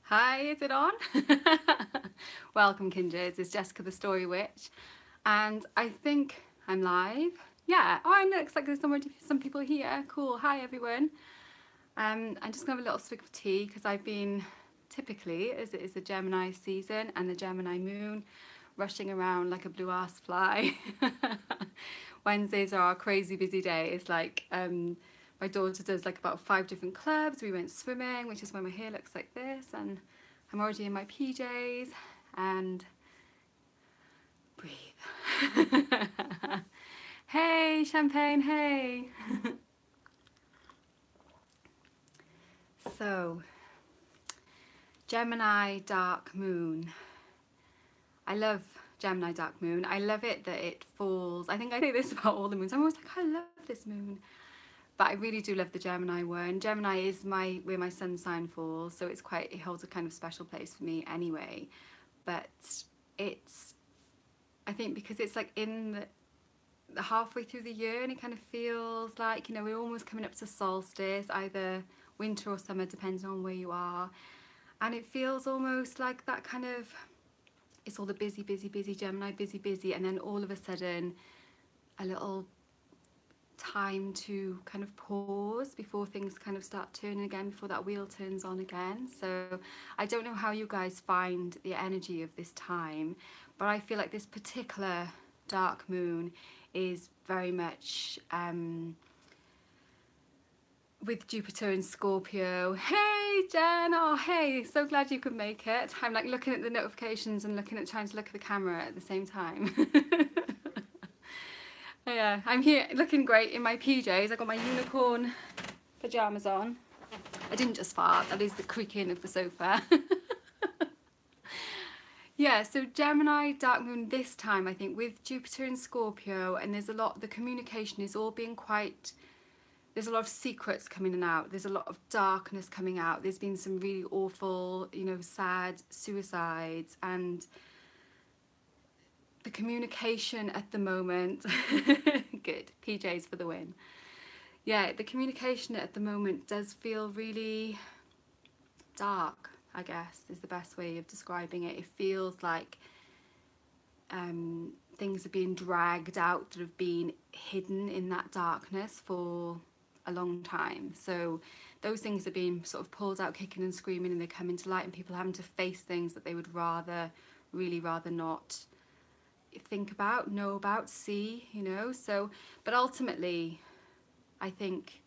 Hi, is it on? Welcome, kindreds. It's Jessica TheStoryWitch, and I think I'm live. Yeah. Oh, it looks like there's some people here. Cool. Hi, everyone. I'm just gonna have a little swig of tea because I've been typically, as it is the Gemini season and the Gemini moon, rushing around like a blue ass fly. Wednesdays are our crazy busy day. It's like my daughter does like about 5 different clubs. We went swimming, which is why my hair looks like this, and I'm already in my PJs and breathe. Hey, champagne, hey. So, Gemini dark moon. I love Gemini dark moon. I love it that it falls. I think I say this about all the moons. I'm always like, I love this moon. But I really do love the Gemini one. Gemini is where my sun sign falls, so it holds a kind of special place for me anyway. But it's, I think because it's like in the halfway through the year, and it kind of feels like, we're almost coming up to solstice, either winter or summer, depending on where you are. And it feels almost like that kind of, it's all the busy, busy, busy, Gemini, busy, busy, and then all of a sudden a little time to kind of pause before things kind of start turning again, before that wheel turns on again. So I don't know how you guys find the energy of this time, but I feel like this particular dark moon is very much with Jupiter in Scorpio. Hey Jen, oh hey, so glad you could make it. I'm like looking at the notifications and trying to look at the camera at the same time. Yeah, I'm here looking great in my PJs. I got my unicorn pajamas on. I didn't just fart, that is the creaking of the sofa. Yeah, so Gemini dark moon this time, I think, with Jupiter in Scorpio, and the communication is all being quite, there's a lot of secrets coming in and out. There's a lot of darkness coming out. There's been some really awful, sad suicides, and the communication at the moment, good, PJs for the win. Yeah, the communication at the moment does feel really dark, I guess, is the best way of describing it. It feels like things are being dragged out that have been hidden in that darkness for a long time. So those things are being sort of pulled out kicking and screaming, and they're coming to light, and people having to face things that they would really rather not think about, know about, see, So, but ultimately, I think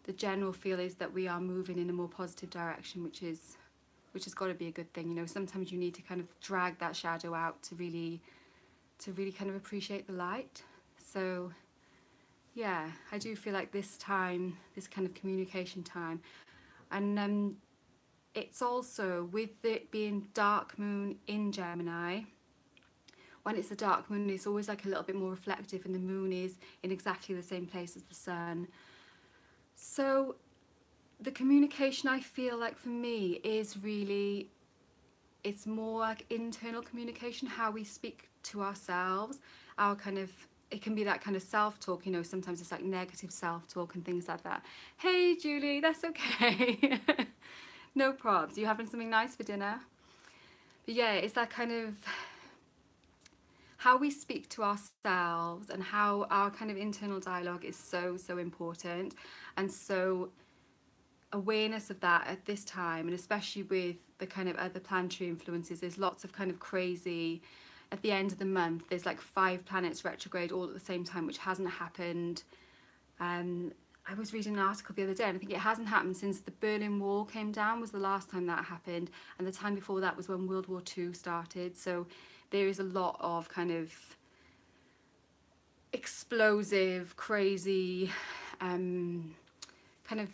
the general feel is that we are moving in a more positive direction, which has got to be a good thing. Sometimes you need to kind of drag that shadow out to really kind of appreciate the light. So yeah, I do feel like this time, this kind of communication time, and it's also with it being dark moon in Gemini. When it's a dark moon, it's always like a little bit more reflective, and the moon is in exactly the same place as the sun. So the communication, I feel like for me, is really, it's more like internal communication, how we speak to ourselves, our kind of, it can be that kind of self-talk, sometimes it's like negative self-talk and things like that. Hey Julie, that's okay. No probs. You having something nice for dinner? But yeah, it's that kind of how we speak to ourselves, and how our kind of internal dialogue is so important. And so awareness of that at this time, and especially with the kind of other planetary influences, there's lots of kind of crazy, at the end of the month there's like 5 planets retrograde all at the same time, which hasn't happened. I was reading an article the other day, and I think it hasn't happened since the Berlin Wall came down, was the last time that happened, and the time before that was when World War II started. So there is a lot of kind of explosive, crazy, kind of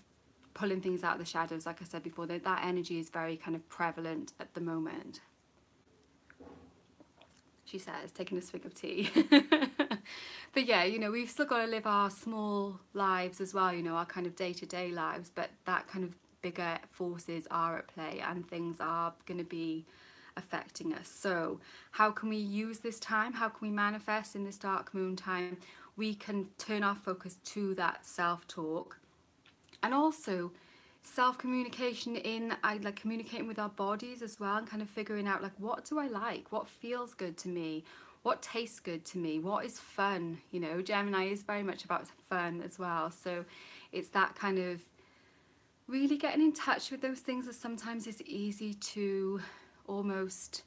pulling things out of the shadows. Like I said before, that energy is very kind of prevalent at the moment. She says, taking a swig of tea. But yeah, we've still got to live our small lives as well, our kind of day-to-day lives, but that kind of bigger forces are at play, and things are going to be affecting us. So how can we use this time? How can we manifest in this dark moon time? We can turn our focus to that self-talk, and also self-communication in I like communicating with our bodies as well, and kind of figuring out like, what do I like, what feels good to me, what tastes good to me, what is fun. You know, Gemini is very much about fun as well, so it's that kind of really getting in touch with those things that sometimes is easy to almost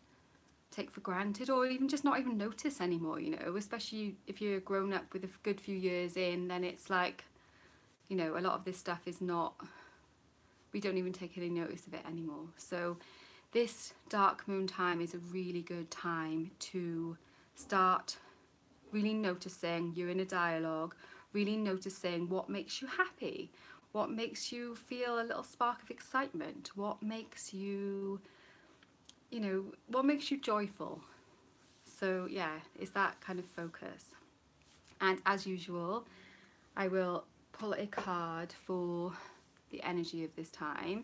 take for granted, or even just not even notice anymore, you know, especially if you're grown up with a good few years in, then it's like, you know, a lot of this stuff is not, we don't even take any notice of it anymore. So this dark moon time is a really good time to start really noticing you're in a dialogue, really noticing what makes you happy, what makes you feel a little spark of excitement, what makes you, you know, what makes you joyful. So yeah, it's that kind of focus. And as usual, I will pull a card for the energy of this time.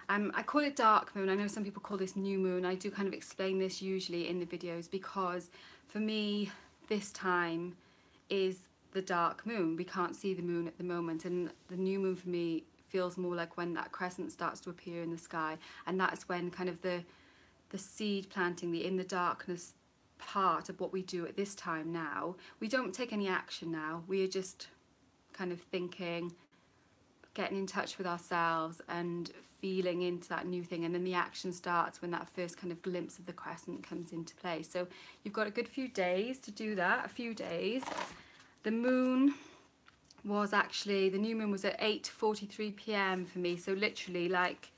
I call it dark moon. I know some people call this new moon. I do kind of explain this usually in the videos, because for me, this time is the dark moon. We can't see the moon at the moment, and the new moon for me feels more like when that crescent starts to appear in the sky, and that's when kind of the seed planting, the in the darkness part of what we do at this time now. We don't take any action now. We are just kind of thinking, getting in touch with ourselves and feeling into that new thing, and then the action starts when that first kind of glimpse of the crescent comes into play. So you've got a good few days to do that, a few days. The moon was actually, the new moon was at 8:43 p.m. for me, so literally like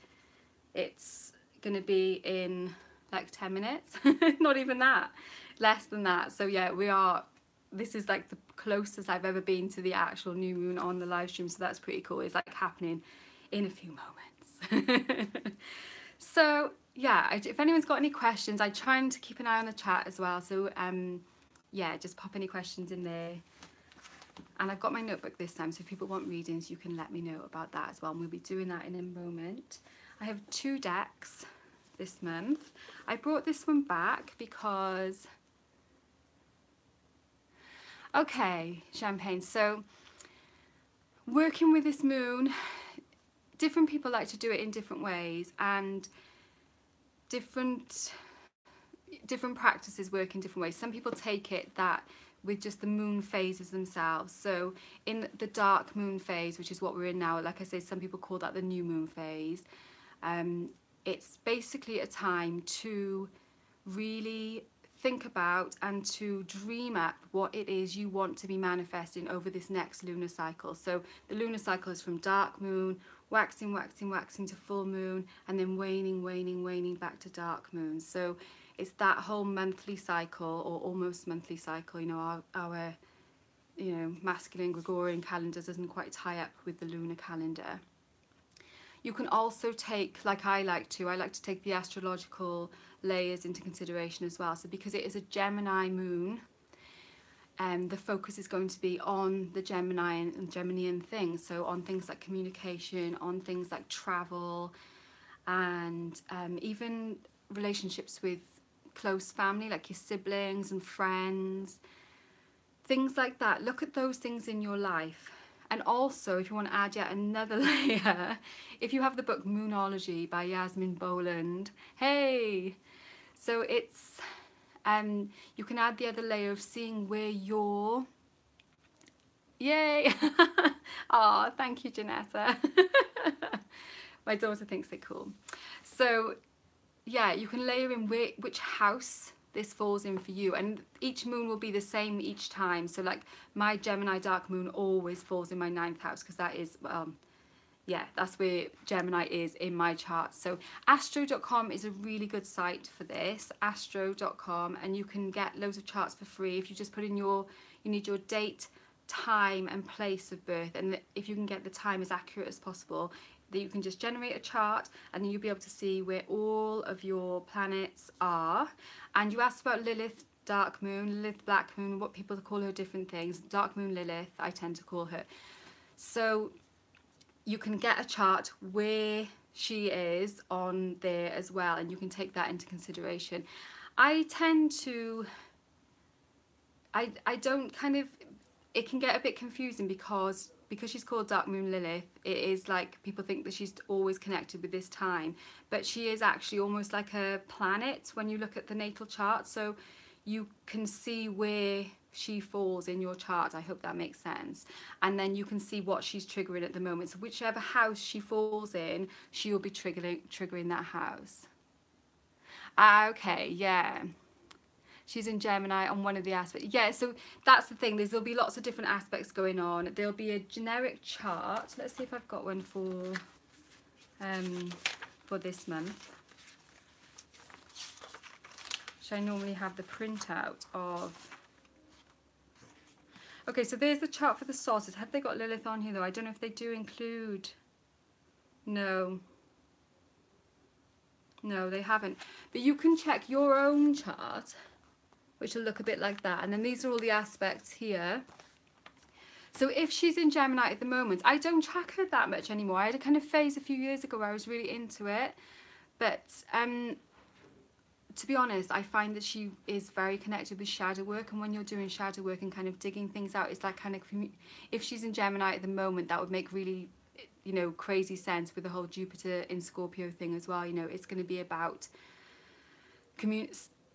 it's gonna be in like 10 minutes not even that, less than that. So yeah, this is like the closest I've ever been to the actual new moon on the live stream, so that's pretty cool. It's like happening in a few moments. So yeah, if anyone's got any questions, I try to keep an eye on the chat as well, so yeah, just pop any questions in there. And I've got my notebook this time, so if people want readings, you can let me know about that as well, and we'll be doing that in a moment. I have 2 decks this month. I brought this one back because, okay, Champagne, so working with this moon, different people like to do it in different ways, and different practices work in different ways. Some people take it that with just the moon phases themselves. So in the dark moon phase, which is what we're in now, like I say, some people call that the new moon phase. It's basically a time to really think about and to dream up what it is you want to be manifesting over this next lunar cycle. So the lunar cycle is from dark moon, waxing, waxing, waxing to full moon, and then waning, waning, waning back to dark moon. So it's that whole monthly cycle, or almost monthly cycle. You know, our you know, masculine Gregorian calendars doesn't quite tie up with the lunar calendar. You can also take, like I like to take the astrological layers into consideration as well. So because it is a Gemini moon, the focus is going to be on the Gemini and Geminian things. So on things like communication, on things like travel, and even relationships with close family, like your siblings and friends, things like that. Look at those things in your life. And also, if you want to add yet another layer, if you have the book Moonology by Yasmin Boland, hey! So it's, you can add the other layer of seeing where you're, yay! Oh, thank you, Janessa. My daughter thinks they're cool. So yeah, you can layer in which house this falls in for you, and each moon will be the same each time. So like my Gemini dark moon always falls in my 9th house, because that is, yeah, that's where Gemini is in my chart. So astro.com is a really good site for this, astro.com, and you can get loads of charts for free if you just put in you need your date, time and place of birth, and if you can get the time as accurate as possible, that you can just generate a chart, and then you'll be able to see where all of your planets are. And you asked about Lilith dark moon, Lilith black moon, what people call her different things. Dark moon Lilith, I tend to call her. So you can get a chart where she is on there as well, and you can take that into consideration. I tend to, I don't kind of, it can get a bit confusing because because she's called Dark Moon Lilith, it is like people think that she's always connected with this time, but she is actually almost like a planet when you look at the natal chart, so you can see where she falls in your chart. I hope that makes sense. And then you can see what she's triggering at the moment. So whichever house she falls in, she will be triggering that house. Okay, yeah. She's in Gemini on one of the aspects. Yeah, so that's the thing. There'll be lots of different aspects going on. There'll be a generic chart. Let's see if I've got one for this month. Which I normally have the printout of. Okay, so there's the chart for the solstice. Have they got Lilith on here though? I don't know if they do include. No. No, they haven't. But you can check your own chart, which will look a bit like that. And then these are all the aspects here. So if she's in Gemini at the moment, I don't track her that much anymore. I had a kind of phase a few years ago where I was really into it. But to be honest, I find that she is very connected with shadow work, and when you're doing shadow work and kind of digging things out, it's like kind of, if she's in Gemini at the moment, that would make really, you know, crazy sense with the whole Jupiter in Scorpio thing as well. You know, it's going to be about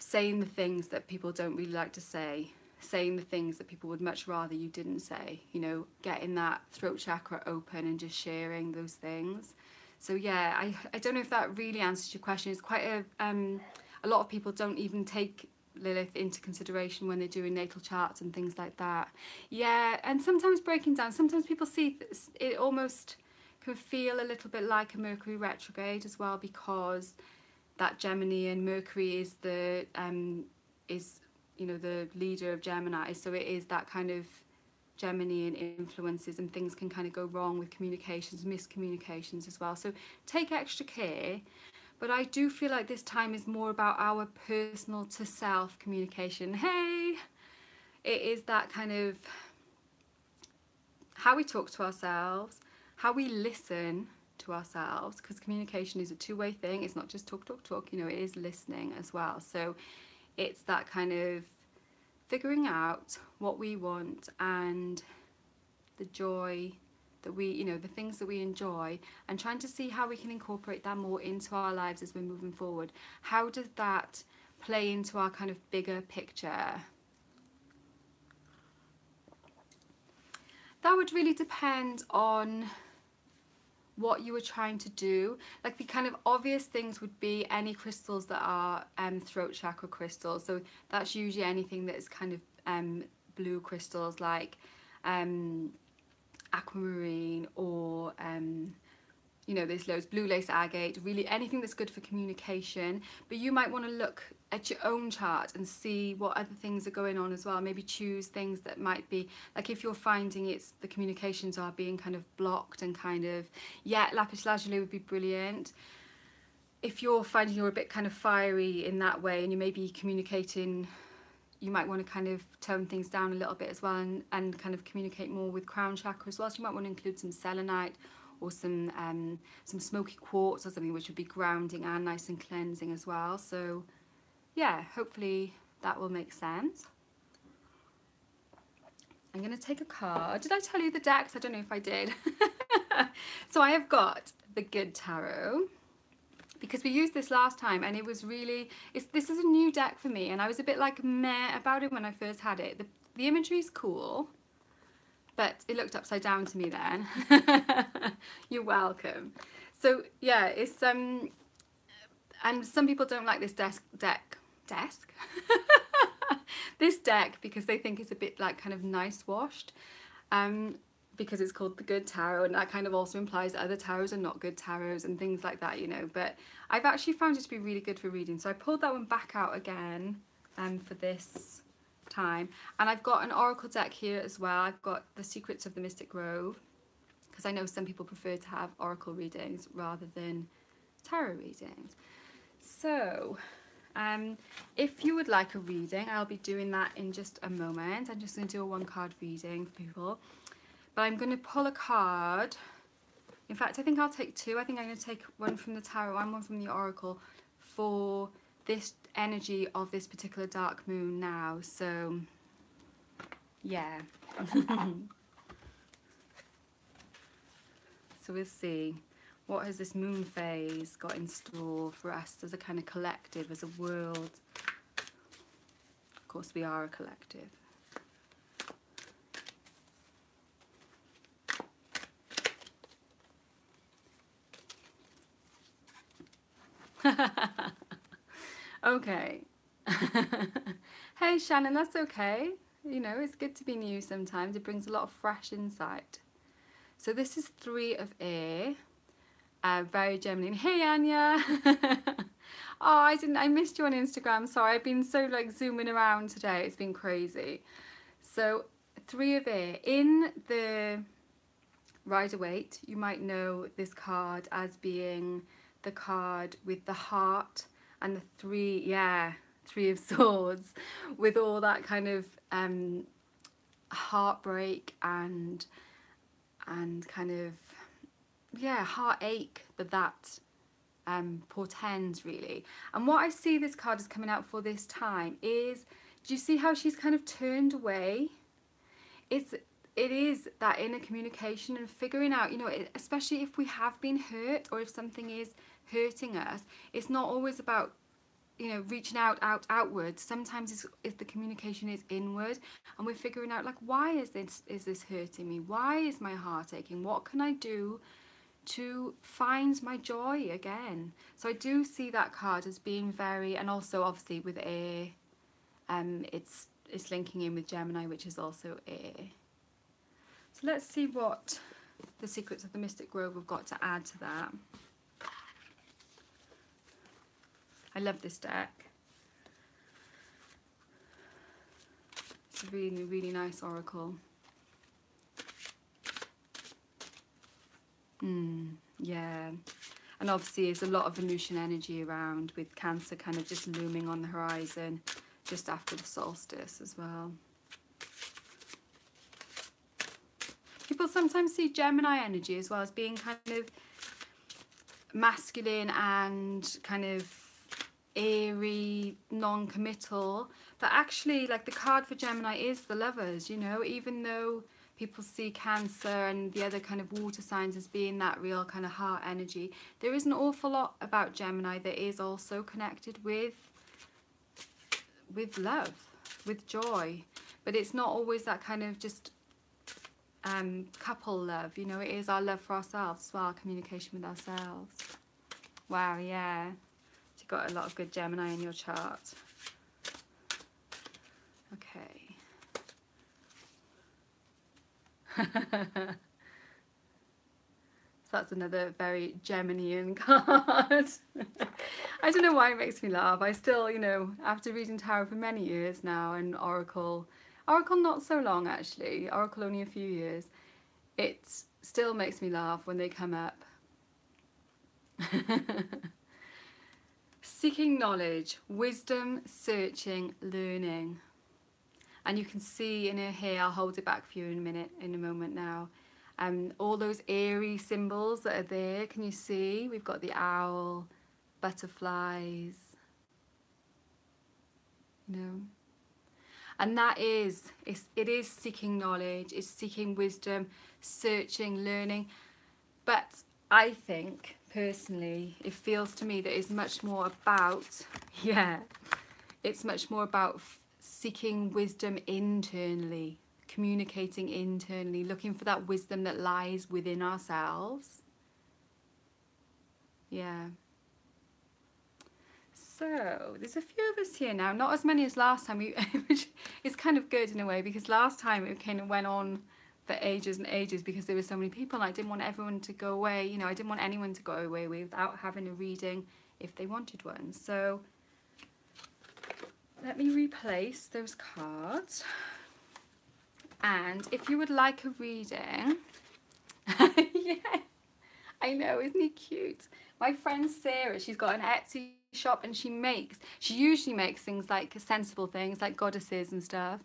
saying the things that people don't really like to say, saying the things that people would much rather you didn't say, you know, getting that throat chakra open and just sharing those things. So yeah, I don't know if that really answers your question. It's quite a lot of people don't even take Lilith into consideration when they're doing natal charts and things like that. Yeah, and sometimes breaking down, sometimes people see it almost can feel a little bit like a Mercury retrograde as well, because that Gemini and Mercury is the you know, the leader of Gemini, so it is that kind of Gemini and influences, and things can kind of go wrong with communications, miscommunications as well. So take extra care. But I do feel like this time is more about our personal to self communication. Hey, it is that kind of how we talk to ourselves, how we listen to ourselves, because communication is a two-way thing. It's not just talk, talk, talk, you know, it is listening as well. So it's that kind of figuring out what we want and the joy that we, you know, the things that we enjoy, and trying to see how we can incorporate that more into our lives as we're moving forward. How does that play into our kind of bigger picture? That would really depend on what you were trying to do. Like the kind of obvious things would be any crystals that are throat chakra crystals. So that's usually anything that is kind of blue crystals, like aquamarine, or you know, there's loads, blue lace agate, really anything that's good for communication. But you might want to look at your own chart and see what other things are going on as well. Maybe choose things that might be, like if you're finding it's the communications are being kind of blocked and kind of, yeah, lapis lazuli would be brilliant. If you're finding you're a bit kind of fiery in that way and you may be communicating, you might want to kind of tone things down a little bit as well, and kind of communicate more with crown chakra as well. So you might want to include some selenite or some smoky quartz or something, which would be grounding and nice and cleansing as well. So yeah, hopefully that will make sense. I'm going to take a card. Did I tell you the decks? I don't know if I did. So I have got the Good Tarot, because we used this last time and it was really, this is a new deck for me, and I was a bit like meh about it when I first had it. The imagery is cool, but it looked upside down to me then. You're welcome. So yeah, it's and some people don't like this deck this deck, because they think it's a bit like kind of nice washed, because it's called the Good Tarot, and that kind of also implies that other tarots are not good tarots and things like that, you know. But I've actually found it to be really good for reading, so I pulled that one back out again for this time. And I've got an oracle deck here as well. I've got the Secrets of the Mystic Grove, because I know some people prefer to have oracle readings rather than tarot readings. So if you would like a reading, I'll be doing that in just a moment. I'm just going to do a one card reading for people, but I'm going to pull a card. In fact, I think I'll take two. I think I'm going to take one from the tarot and one from the oracle for this energy of this particular dark moon now. So yeah. So we'll see. What has this moon phase got in store for us as a kind of collective, as a world? Of course, we are a collective. Okay. Hey Shannon, that's okay. You know, it's good to be new sometimes. It brings a lot of fresh insight. So this is 3 of air. Very Gemini. Hey Anya. Oh, I missed you on Instagram. Sorry, I've been so like zooming around today. It's been crazy. So 3 of air. In the Rider-Waite, you might know this card as being the card with the heart and the 3 of swords, with all that kind of heartbreak and kind of heartache that portends, really. And what I see this card is coming out for this time is, do you see how she's kind of turned away? It is that inner communication and figuring out, you know, especially if we have been hurt or if something is hurting us, it's not always about, you know, reaching outwards. Sometimes it's the communication is inward, and we're figuring out, like, why is this hurting me? Why is my heart aching? What can I do to find my joy again? So I do see that card as being very, and also obviously with air, it's linking in with Gemini, which is also air. So let's see what the Secrets of the Mystic Grove have got to add to that. I love this deck. It's a really, really nice oracle. Yeah. And obviously there's a lot of Venusian energy around, with Cancer kind of just looming on the horizon just after the solstice as well. People sometimes see Gemini energy as well as being kind of masculine and kind of airy, non-committal, but actually, like, the card for Gemini is the Lovers, you know, even though people see Cancer and the other kind of water signs as being that real kind of heart energy, there is an awful lot about Gemini that is also connected with love, with joy, but it's not always that kind of just couple love, you know. It is our love for ourselves as well, communication with ourselves. Wow, yeah. You've got a lot of good Gemini in your chart. Okay. So that's another very Geminian card. I don't know why it makes me laugh. I still, you know, after reading tarot for many years now, and Oracle not so long actually, Oracle only a few years, it still makes me laugh when they come up. Seeking knowledge, wisdom, searching, learning. And you can see in her hair, I'll hold it back for you in a moment now, all those airy symbols that are there. Can you see? We've got the owl, butterflies, you know. And that is, it is seeking knowledge, it's seeking wisdom, searching, learning. But I think, personally, it feels to me that it's much more about, it's much more about seeking wisdom internally, communicating internally, looking for that wisdom that lies within ourselves. Yeah. So there's a few of us here now, not as many as last time, which is kind of good in a way, because last time it kind of went on for ages and ages because there were so many people, and I didn't want everyone to go away, you know, I didn't want anyone to go away without having a reading if they wanted one. So let me replace those cards, and if you would like a reading, yeah, I know, isn't he cute? My friend Sarah, she's got an Etsy shop, and she usually makes things like sensible things like goddesses and stuff.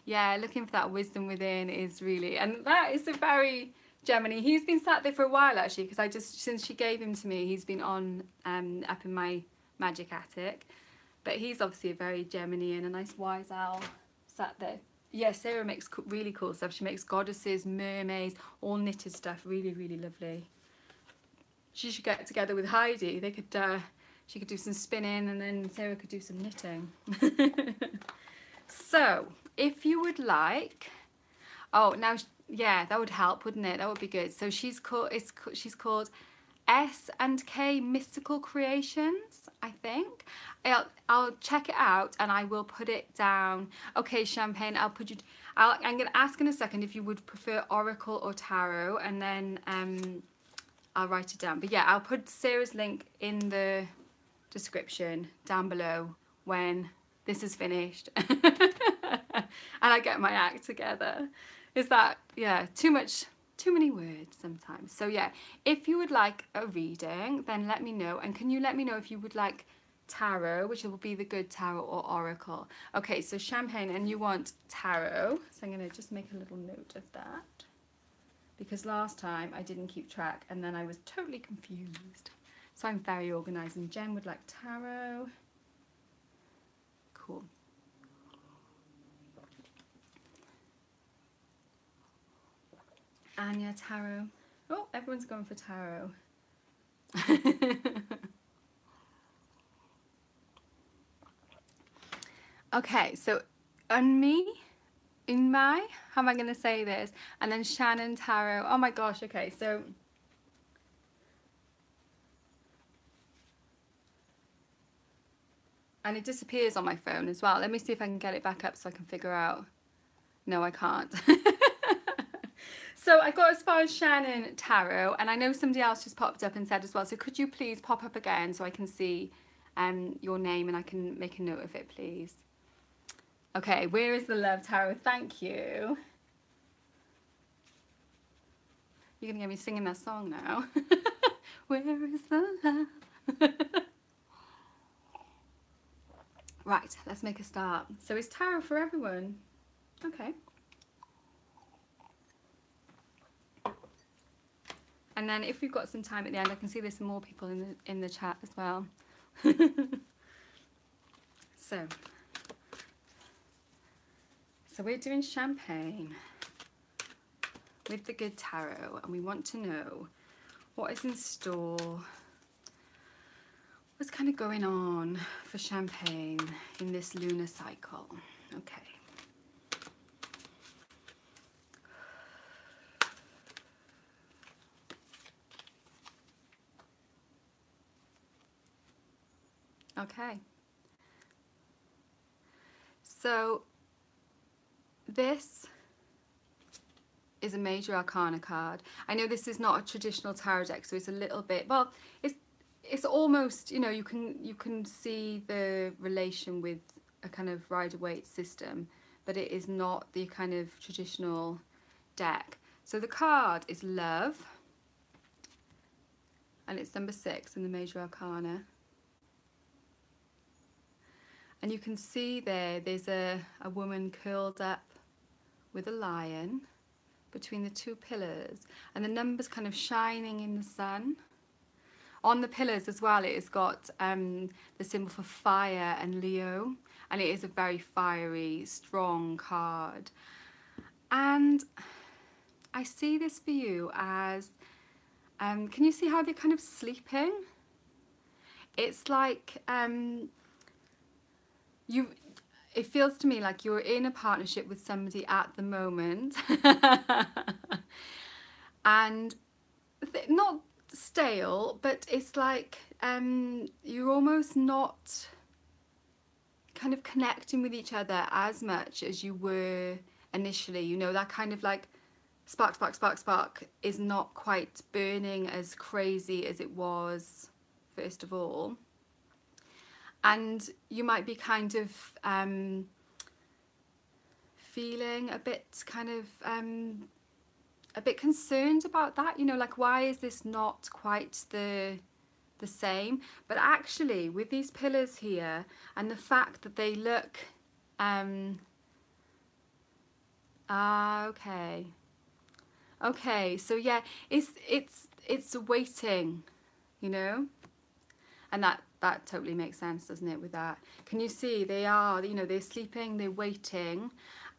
Yeah, looking for that wisdom within is really, and that is a very Gemini. He's been sat there for a while actually, because since she gave him to me, he's been on up in my magic attic. But he's obviously a very Gemini and a nice wise owl sat there. yeah, Sarah makes really cool stuff. She makes goddesses, mermaids, all knitted stuff. Really, really lovely. She should get together with Heidi. They could, she could do some spinning and then Sarah could do some knitting. So, if you would like, oh, now, yeah, that would help, wouldn't it? That would be good. So she's called, she's called S&K Mystical Creations, I think. I'll check it out and I will put it down. Okay, Champagne, I'll put you, I'm going to ask in a second if you would prefer Oracle or Tarot, and then I'll write it down. But yeah, I'll put Sarah's link in the description down below when this is finished and I get my act together. Is that, yeah, too many words sometimes. So yeah, if you would like a reading, then let me know. And can you let me know if you would like tarot, which will be the good tarot, or oracle? Okay, so Champagne, and you want tarot. So I'm going to just make a little note of that, because last time I didn't keep track and then I was totally confused. So I'm very organised, and Jen would like tarot. Cool. Anya, tarot. Oh, everyone's going for tarot. Okay, so Unmi, how am I going to say this? And then Shannon Tarot. Oh my gosh, okay, so and it disappears on my phone as well. Let me see if I can get it back up so I can figure out. No, I can't. So I got as far as Shannon Tarot, and I know somebody else just popped up and said as well, so could you please pop up again so I can see your name and I can make a note of it, please? Okay, Where is the Love Tarot? Thank you. You're gonna get me singing that song now. Where is the love? Right, let's make a start. So is tarot for everyone? Okay. And then if we've got some time at the end, I can see there's some more people in the chat as well. So we're doing Champagne with the good tarot, and we want to know what is in store, what's kind of going on for Champagne in this lunar cycle. Okay. Okay. So this is a major arcana card. I know this is not a traditional tarot deck, so it's a little bit, well, it's almost, you know, you can see the relation with a kind of Rider-Waite system, but it is not the kind of traditional deck. So the card is Love, and it's number 6 in the major arcana. And you can see there's a woman curled up with a lion between the two pillars, and the numbers kind of shining in the sun. On the pillars as well, it has got the symbol for fire and Leo, and it is a very fiery, strong card. And I see this for you as, can you see how they're kind of sleeping? It's like, it feels to me like you're in a partnership with somebody at the moment and not stale, but it's like you're almost not kind of connecting with each other as much as you were initially. You know, that kind of like spark, spark, spark, spark is not quite burning as crazy as it was first of all. And you might be kind of feeling a bit kind of a bit concerned about that, you know, like why is this not quite the same? But actually with these pillars here and the fact that they look okay, so yeah, it's waiting, you know, and that totally makes sense, doesn't it, with that? Can you see they are, you know, they're sleeping, they're waiting,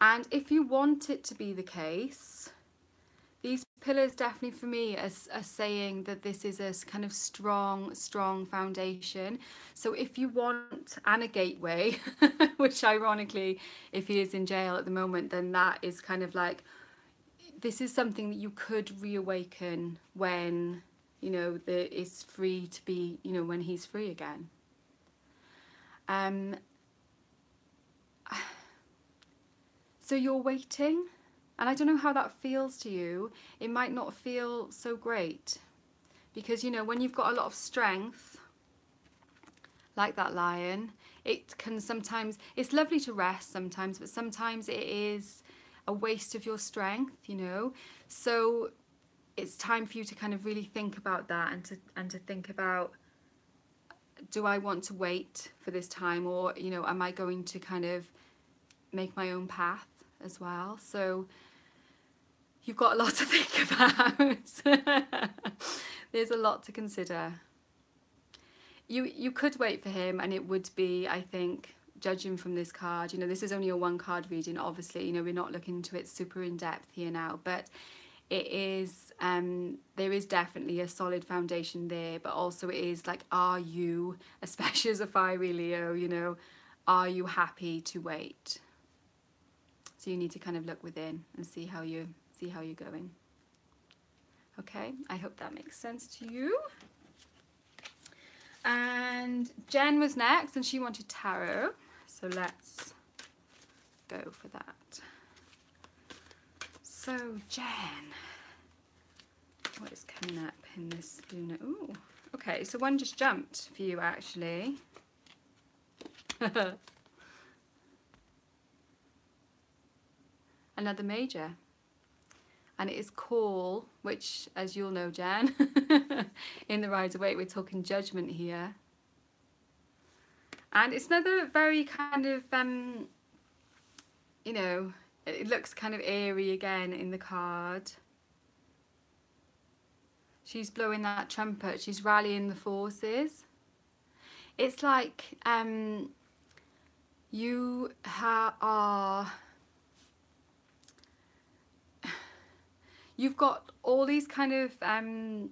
And if you want it to be the case, these pillars definitely for me are saying that this is a kind of strong foundation. So if you want, and a gateway, which ironically, if he is in jail at the moment, then that is kind of like, this is something that you could reawaken when, you know, it's free to be, you know, when he's free again. So you're waiting, and I don't know how that feels to you. It might not feel so great, because, you know, when you've got a lot of strength, like that lion, it can sometimes, it's lovely to rest sometimes, but sometimes it is a waste of your strength, you know. So it's time for you to kind of really think about that, and to think about, do I want to wait for this time, or, you know, am I going to kind of make my own path as well? So you've got a lot to think about. There's a lot to consider. You could wait for him, and it would be, I think, judging from this card, you know, this is only a one card reading, obviously, you know, we're not looking into it super in depth here now, but it is, there is definitely a solid foundation there, but also it is like, are you, especially as a fiery Leo, you know, are you happy to wait? So you need to kind of look within and see how you're going. Okay, I hope that makes sense to you. And Jen was next, and she wanted tarot, so let's go for that. So Jen, what is coming up in this lunar? Ooh, okay, so one just jumped for you actually. Another major, and it is call, which, as you'll know, Jan, in the Rider-Waite, we're talking judgment here. And it's another very kind of, you know, it looks kind of airy again in the card. She's blowing that trumpet, she's rallying the forces. It's like you are... You've got all these kind of, I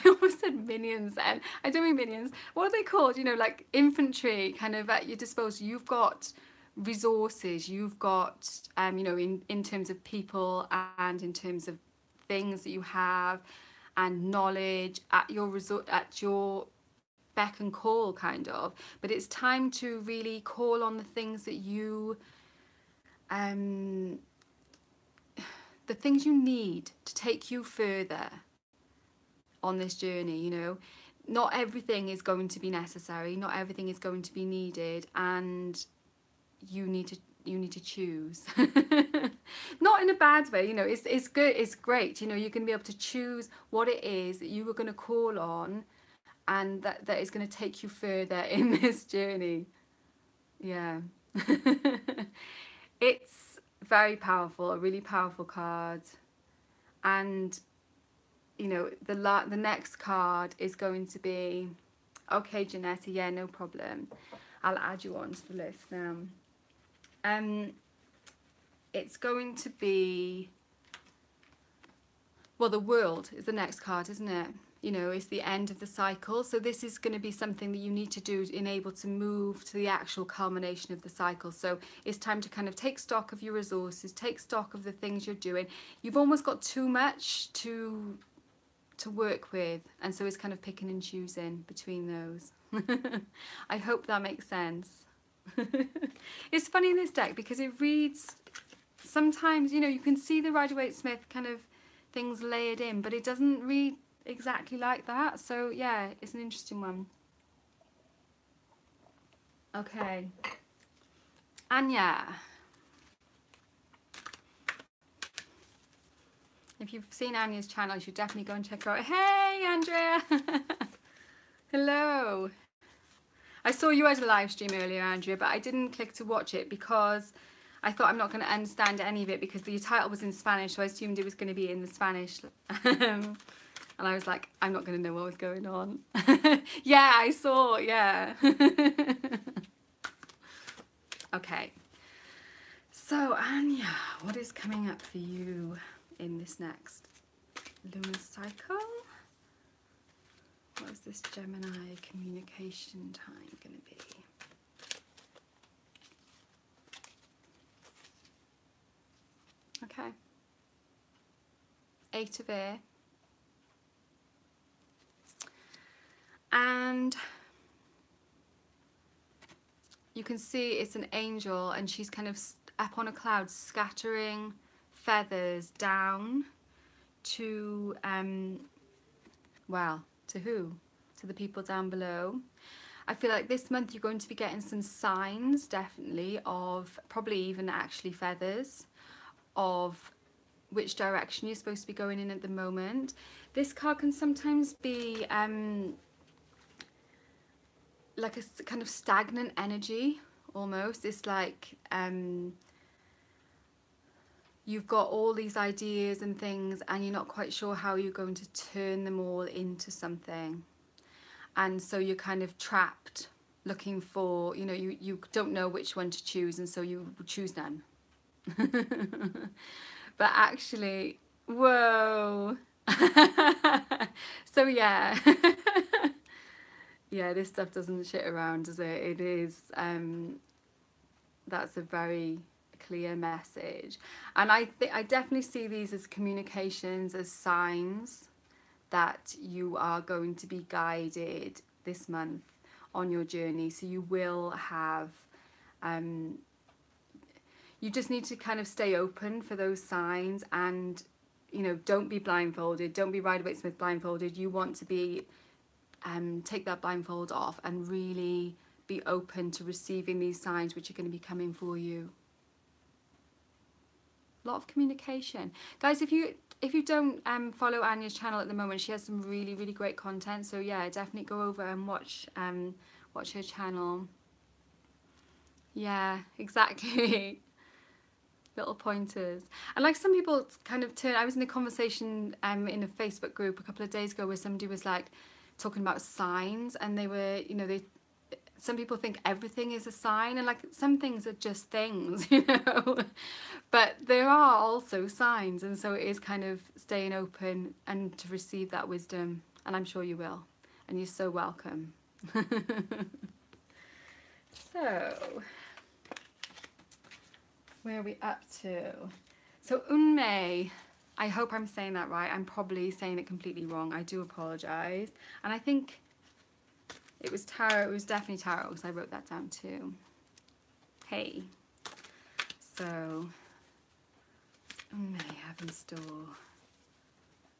almost said minions then. I don't mean minions. What are they called? You know, like infantry kind of at your disposal. You've got resources. You've got, you know, in terms of people and in terms of things that you have and knowledge at your beck and call, kind of. But it's time to really call on the things that you, the things you need to take you further on this journey. You know, not everything is going to be necessary, not everything is going to be needed, and you need to choose. Not in a bad way, you know, it's good, it's great, you know, you're going to be able to choose what it is that you are going to call on, and that is going to take you further in this journey. Yeah. It's very powerful, a really powerful card. And, you know, the next card is going to be, okay, Janetta, yeah, no problem. I'll add you onto the list now. It's going to be, well, the World is the next card, isn't it? You know, it's the end of the cycle. So this is going to be something that you need to do in able to move to the actual culmination of the cycle. So it's time to kind of take stock of your resources, take stock of the things you're doing. You've almost got too much to work with, and so it's kind of picking and choosing between those. I hope that makes sense. It's funny in this deck because it reads, sometimes, you know, you can see the Rider-Waite-Smith kind of things layered in, but it doesn't read exactly like that. So yeah, it's an interesting one. Okay, Anya, if you've seen Anya's channel, you should definitely go and check her out. Hey Andrea. Hello. I saw you as a live stream earlier, Andrea, but I didn't click to watch it because I thought I'm not going to understand any of it because the title was in Spanish, so I assumed it was going to be in the Spanish. And I was like, I'm not going to know what was going on. Yeah, I saw, yeah. Okay. So Anya, what is coming up for you in this next lunar cycle? What is this Gemini communication time going to be? Okay. 8 of air. And you can see it's an angel, and she's kind of up on a cloud scattering feathers down to, well, to who? To the people down below. I feel like this month you're going to be getting some signs, definitely, of probably even actually feathers, of which direction you're supposed to be going in at the moment. This card can sometimes be like a kind of stagnant energy almost. It's like you've got all these ideas and things, and you're not quite sure how you're going to turn them all into something. And so you're kind of trapped looking for, you know, you don't know which one to choose, and so you choose none. But actually, whoa. So yeah. Yeah, this stuff doesn't shit around, does it? It is, that's a very clear message. And I definitely see these as communications, as signs that you are going to be guided this month on your journey. So you will have, you just need to kind of stay open for those signs, and, you know, don't be blindfolded. Don't be Rider-Waite-Smith blindfolded. You want to be, take that blindfold off and really be open to receiving these signs which are going to be coming for you. A lot of communication, guys. If you don't follow Anya's channel at the moment, she has some really great content. So yeah, definitely go over and watch her channel. Yeah, exactly. Little pointers. And like, some people kind of turn. I was in a conversation in a Facebook group a couple of days ago where somebody was like talking about signs, and they were, you know, some people think everything is a sign, and like, some things are just things, you know. But there are also signs, and so it is kind of staying open and to receive that wisdom, and I'm sure you will, and you're so welcome. So where are we up to? So Unmei, I hope I'm saying that right. I'm probably saying it completely wrong. I do apologise. And I think it was tarot. It was definitely tarot, because I wrote that down too. Hey. So Unmei have in store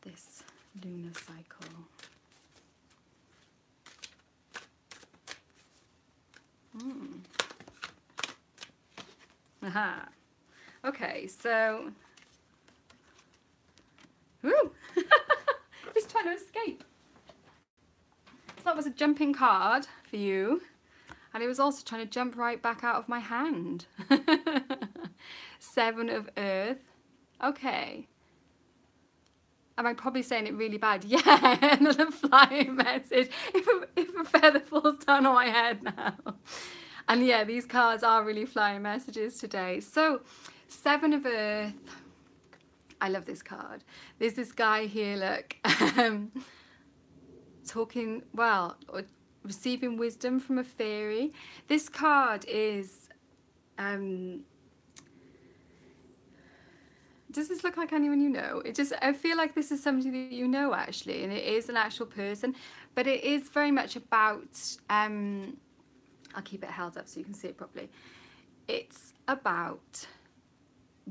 this lunar cycle. Aha. Okay, so woo! It's trying to escape. So that was a jumping card for you, and it was also trying to jump right back out of my hand. 7 of Earth. Okay. Am I probably saying it really bad? Yeah, another flying message. If a feather falls down on my head now. And yeah, these cards are really flying messages today. So 7 of Earth. I love this card. There's this guy here, look, talking, well, or receiving wisdom from a fairy. This card is, does this look like anyone you know? I feel like this is somebody that you know, actually, and it is an actual person, but it is very much about, I'll keep it held up so you can see it properly. It's about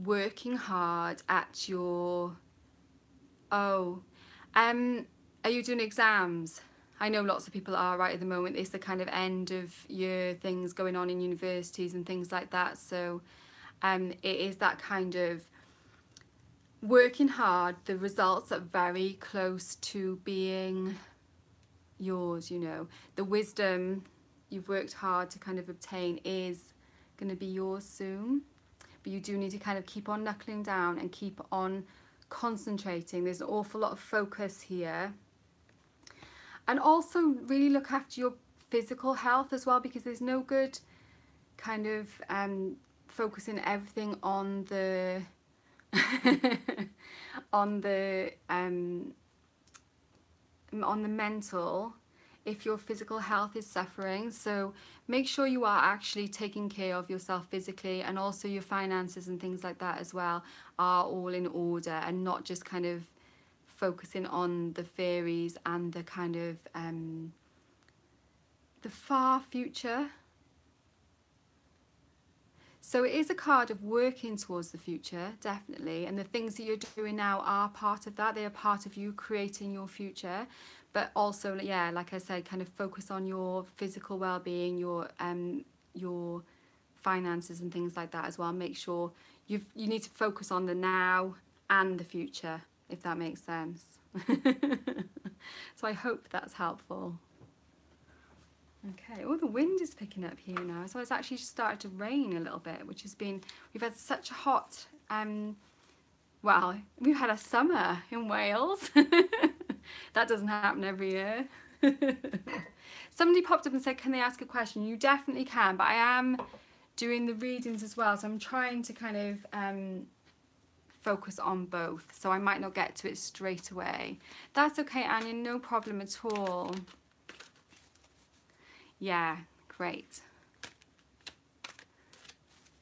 working hard at your, are you doing exams? I know lots of people are right at the moment. It's the kind of end of year things going on in universities and things like that. So it is that kind of working hard. The results are very close to being yours, you know. The wisdom you've worked hard to kind of obtain is going to be yours soon. But you do need to kind of keep on knuckling down and keep on concentrating. There's an awful lot of focus here. And also really look after your physical health as well, because there's no good kind of focusing everything on the on the mental if your physical health is suffering. So make sure you are actually taking care of yourself physically, and also your finances and things like that as well are all in order, and not just kind of focusing on the fairies and the kind of the far future. So it is a card of working towards the future, definitely, and the things that you're doing now are part of that. They are part of you creating your future, but also, yeah, like I said, kind of focus on your physical well-being, your finances and things like that as well. Make sure you need to focus on the now and the future, if that makes sense. So I hope that's helpful. Okay, oh, the wind is picking up here now. So it's actually just started to rain a little bit, which has been, we've had such a hot, well, we've had a summer in Wales. That doesn't happen every year. Somebody popped up and said, can they ask a question? You definitely can, but I am doing the readings as well. So I'm trying to kind of focus on both. So I might not get to it straight away. That's okay, Anya, no problem at all. Yeah, great.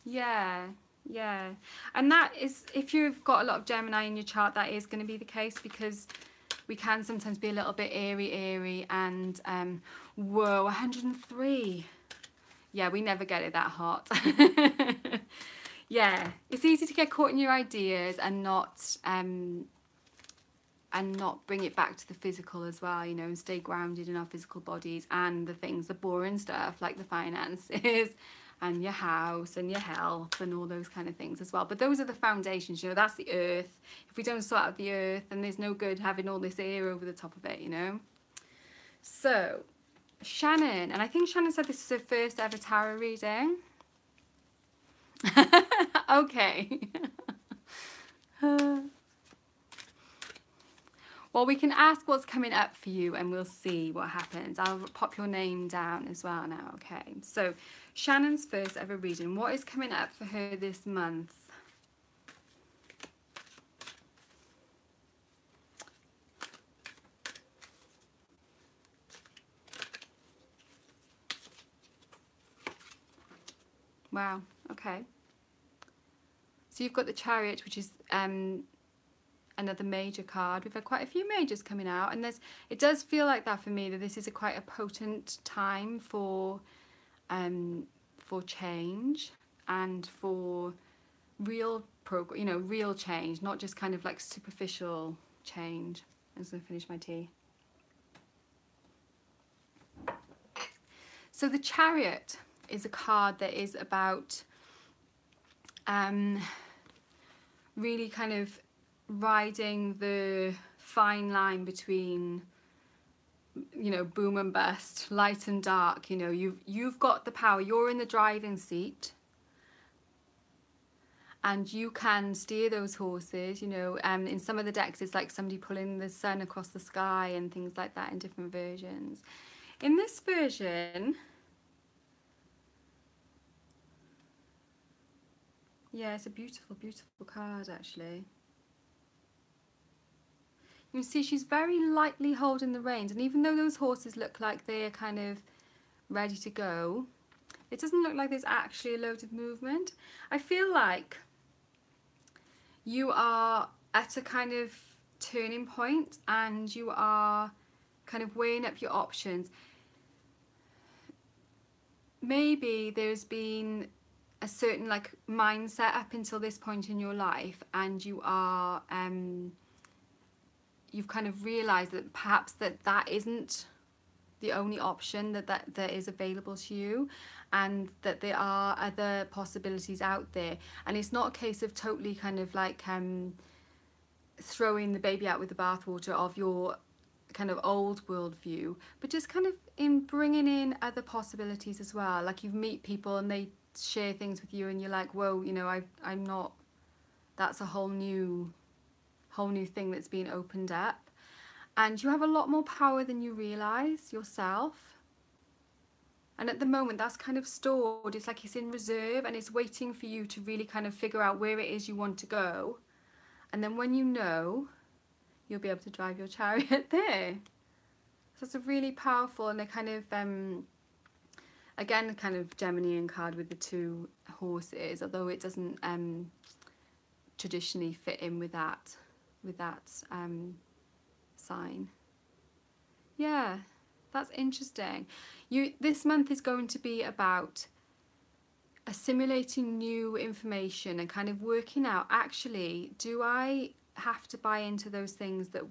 Yeah, yeah. And that is, if you've got a lot of Gemini in your chart, that is going to be the case, because we can sometimes be a little bit airy, and whoa, 103. Yeah, we never get it that hot. Yeah, it's easy to get caught in your ideas and not bring it back to the physical as well, you know, and stay grounded in our physical bodies and the things, the boring stuff like the finances and your house and your health and all those kind of things as well. But those are the foundations, you know, that's the earth. If we don't sort out the earth, then there's no good having all this air over the top of it, you know. So Shannon, and I think Shannon said this is her first ever tarot reading. Okay. Well, we can ask what's coming up for you and we'll see what happens. I'll pop your name down as well now, okay? So, Shannon's first ever reading. What is coming up for her this month? Wow, okay. So you've got the Chariot, which is another major card. We've had quite a few majors coming out, and it does feel like that for me, that this is quite a potent time for change and for real progress, you know, real change, not just kind of like superficial change. I'm just gonna finish my tea. So the Chariot is a card that is about really kind of riding the fine line between, you know, boom and bust, light and dark. You know, you've got the power, you're in the driving seat, and you can steer those horses, you know. In some of the decks it's like somebody pulling the sun across the sky and things like that in different versions. In this version, yeah, it's a beautiful, beautiful card actually. You can see she's very lightly holding the reins, and even though those horses look like they're kind of ready to go, it doesn't look like there's actually a load of movement. I feel like you are at a kind of turning point and you are kind of weighing up your options. Maybe there's been a certain like mindset up until this point in your life, and you are you've kind of realized that perhaps that isn't the only option that is available to you, and that there are other possibilities out there. And it's not a case of totally kind of like throwing the baby out with the bathwater of your kind of old worldview, but just kind of in bringing in other possibilities as well. Like you meet people and they share things with you and you're like, whoa, you know, I'm not, that's a whole new thing that's been opened up, and you have a lot more power than you realize yourself. And at the moment that's kind of stored. It's like it's in reserve and it's waiting for you to really kind of figure out where it is you want to go. And then when you know, you'll be able to drive your chariot there. So it's a really powerful and a kind of, again, a kind of Gemini card with the 2 horses, although it doesn't traditionally fit in with that sign. Yeah, that's interesting. This month is going to be about assimilating new information and kind of working out, actually, do I have to buy into those things that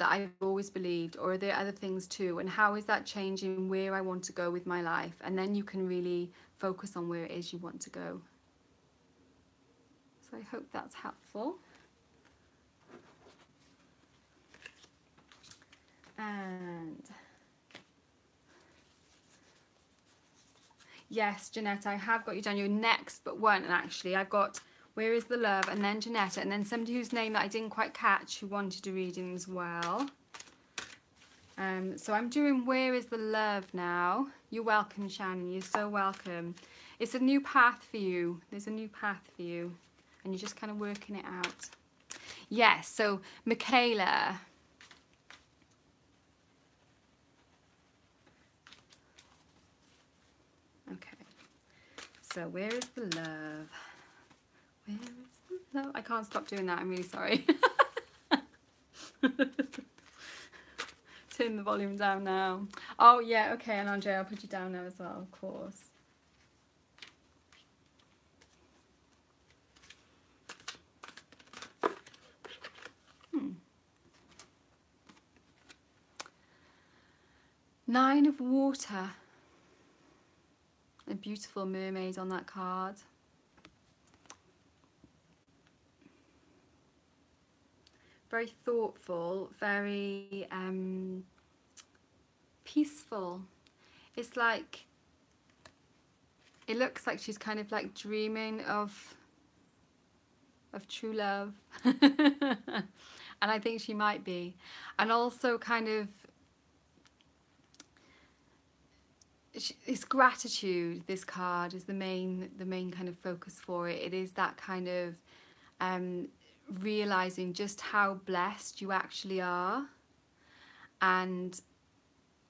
I've always believed, or are there other things too, and how is that changing where I want to go with my life? And then you can really focus on where it is you want to go. So I hope that's helpful. And yes, Jeanette, I have got you down. You're next but one, and actually I've got Where is the Love, and then Janetta, and then somebody whose name that I didn't quite catch who wanted a reading as well. So I'm doing Where is the Love now. You're welcome, Shannon. You're so welcome. It's a new path for you. There's a new path for you, and you're just kind of working it out. Yes, so Michaela. Okay. So where is the love? Where is the love? I can't stop doing that. I'm really sorry. Turn the volume down now. Oh yeah, okay, and Andre, I'll put you down now as well, of course. Nine of Water. A beautiful mermaid on that card. Very thoughtful, very peaceful. It's like, it looks like she's kind of like dreaming of true love. And I think she might be. And also kind of, it's gratitude. This card is the main kind of focus for it. It is that kind of realizing just how blessed you actually are, and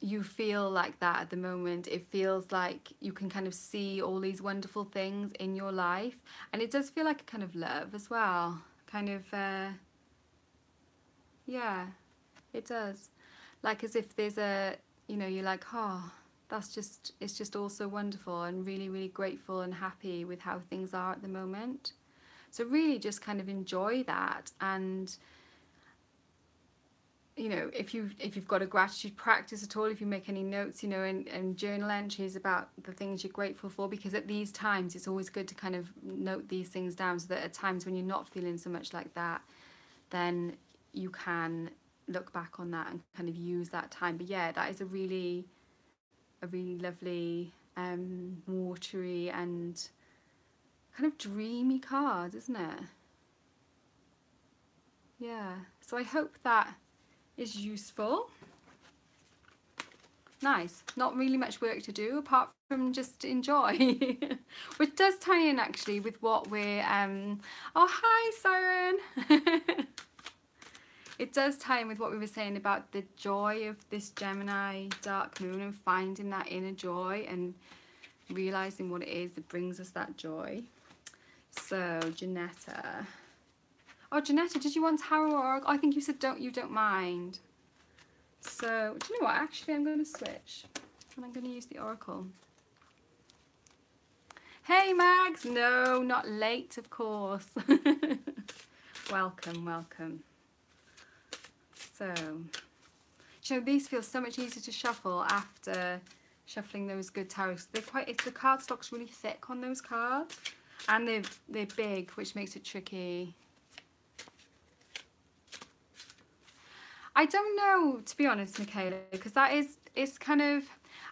you feel like that at the moment. It feels like you can kind of see all these wonderful things in your life, and it does feel like a kind of love as well, kind of yeah, it does, like as if there's a, you know, you're like, oh, that's just, it's just all so wonderful, and really, really grateful and happy with how things are at the moment. So really just kind of enjoy that. And you know, if you've got a gratitude practice at all, if you make any notes, you know, and journal entries about the things you're grateful for, because at these times it's always good to kind of note these things down, so that at times when you're not feeling so much like that, then you can look back on that and kind of use that time. But yeah, that is a really lovely watery and kind of dreamy card, isn't it? Yeah, so I hope that is useful. Nice. Not really much work to do apart from just enjoy. Which does tie in actually with what we're oh, hi Siren. It does tie in with what we were saying about the joy of this Gemini dark moon, and finding that inner joy and realizing what it is that brings us that joy. So Janetta. Oh, Janetta, did you want tarot or oracle? I think you said you don't mind. So do you know what? Actually, I'm going to switch, and I'm going to use the oracle. Hey, Mags. No, not late, of course. Welcome, welcome. So, you know, these feel so much easier to shuffle after shuffling those good tarots. They're quite, the cardstock's really thick on those cards, and they're big, which makes it tricky. I don't know, to be honest, Michaela, because it's kind of,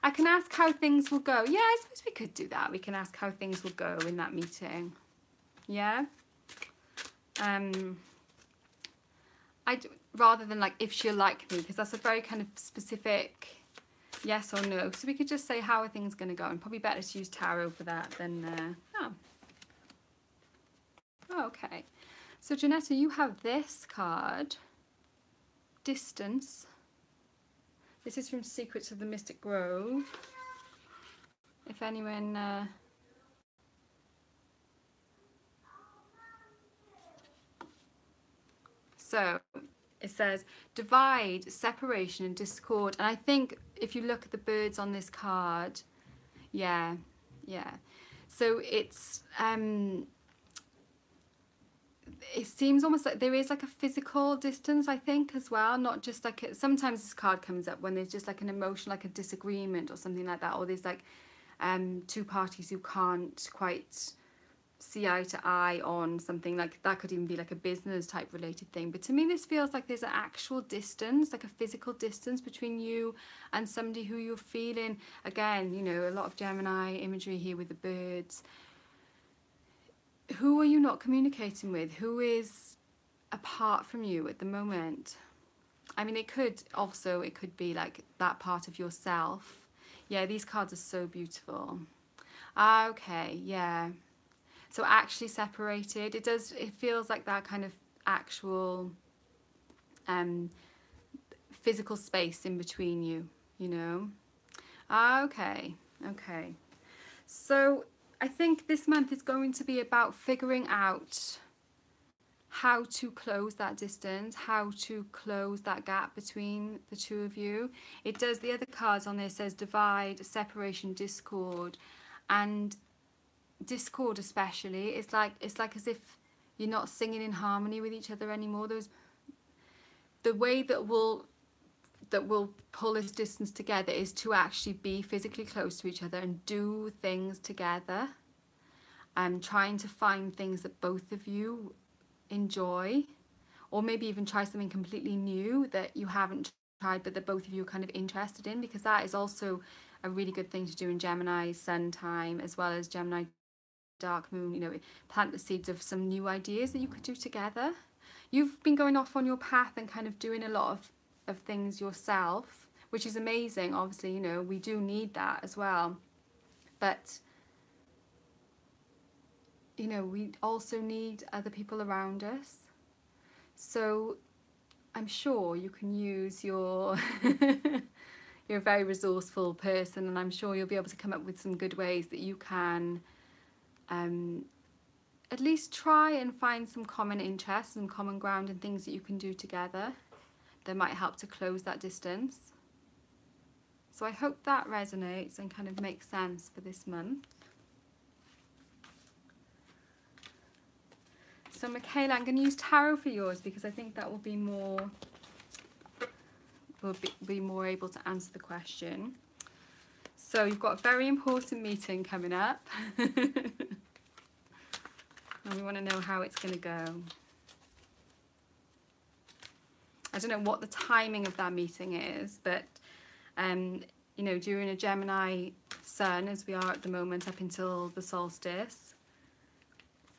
I can ask how things will go. Yeah, I suppose we could do that. We can ask how things will go in that meeting. Yeah? Rather than like if she'll like me, because that's a very kind of specific Yes or no. So we could just say, how are things going to go? And probably better to use tarot for that than... Oh, okay. So Janetta, you have this card, Distance. This is from Secrets of the Mystic Grove. If anyone... So it says divide, separation and discord. And I think if you look at the birds on this card, yeah. So it's it seems almost like there is like a physical distance, I think, as well, not just like sometimes this card comes up when there's just like an emotion, like a disagreement or something like that, or there's like two parties who can't quite see eye to eye on something. Like that could even be like a business type related thing, but to me this feels like there's an actual distance, like a physical distance between you and somebody who you're feeling, again, you know, a lot of Gemini imagery here with the birds. Who are you not communicating with? Who is apart from you at the moment? I mean, it could be like that part of yourself. Yeah, these cards are so beautiful. Okay, yeah. So actually separated. It feels like that kind of actual physical space in between you, you know? Okay. So I think this month is going to be about figuring out how to close that distance, how to close that gap between the two of you. It does, the other cards on there says divide, separation, discord, and discord especially, it's like as if you're not singing in harmony with each other anymore. The way that will pull this distance together is to actually be physically close to each other and do things together, and trying to find things that both of you enjoy, or maybe even try something completely new that you haven't tried but that both of you are kind of interested in, because that is also a really good thing to do in Gemini sun time as well as Gemini dark moon. You know, plant the seeds of some new ideas that you could do together. You've been going off on your path and kind of doing a lot of things yourself, which is amazing. Obviously, you know, we do need that as well, but you know, we also need other people around us. So I'm sure you can use your you're a very resourceful person, and I'm sure you'll be able to come up with some good ways that you can at least try and find some common interests and common ground and things that you can do together that might help to close that distance. So I hope that resonates and kind of makes sense for this month. So Michaela, I'm going to use tarot for yours because I think that will be more able to answer the question. So you've got a very important meeting coming up. And we want to know how it's going to go. I don't know what the timing of that meeting is, but you know, during a Gemini sun, as we are at the moment up until the solstice,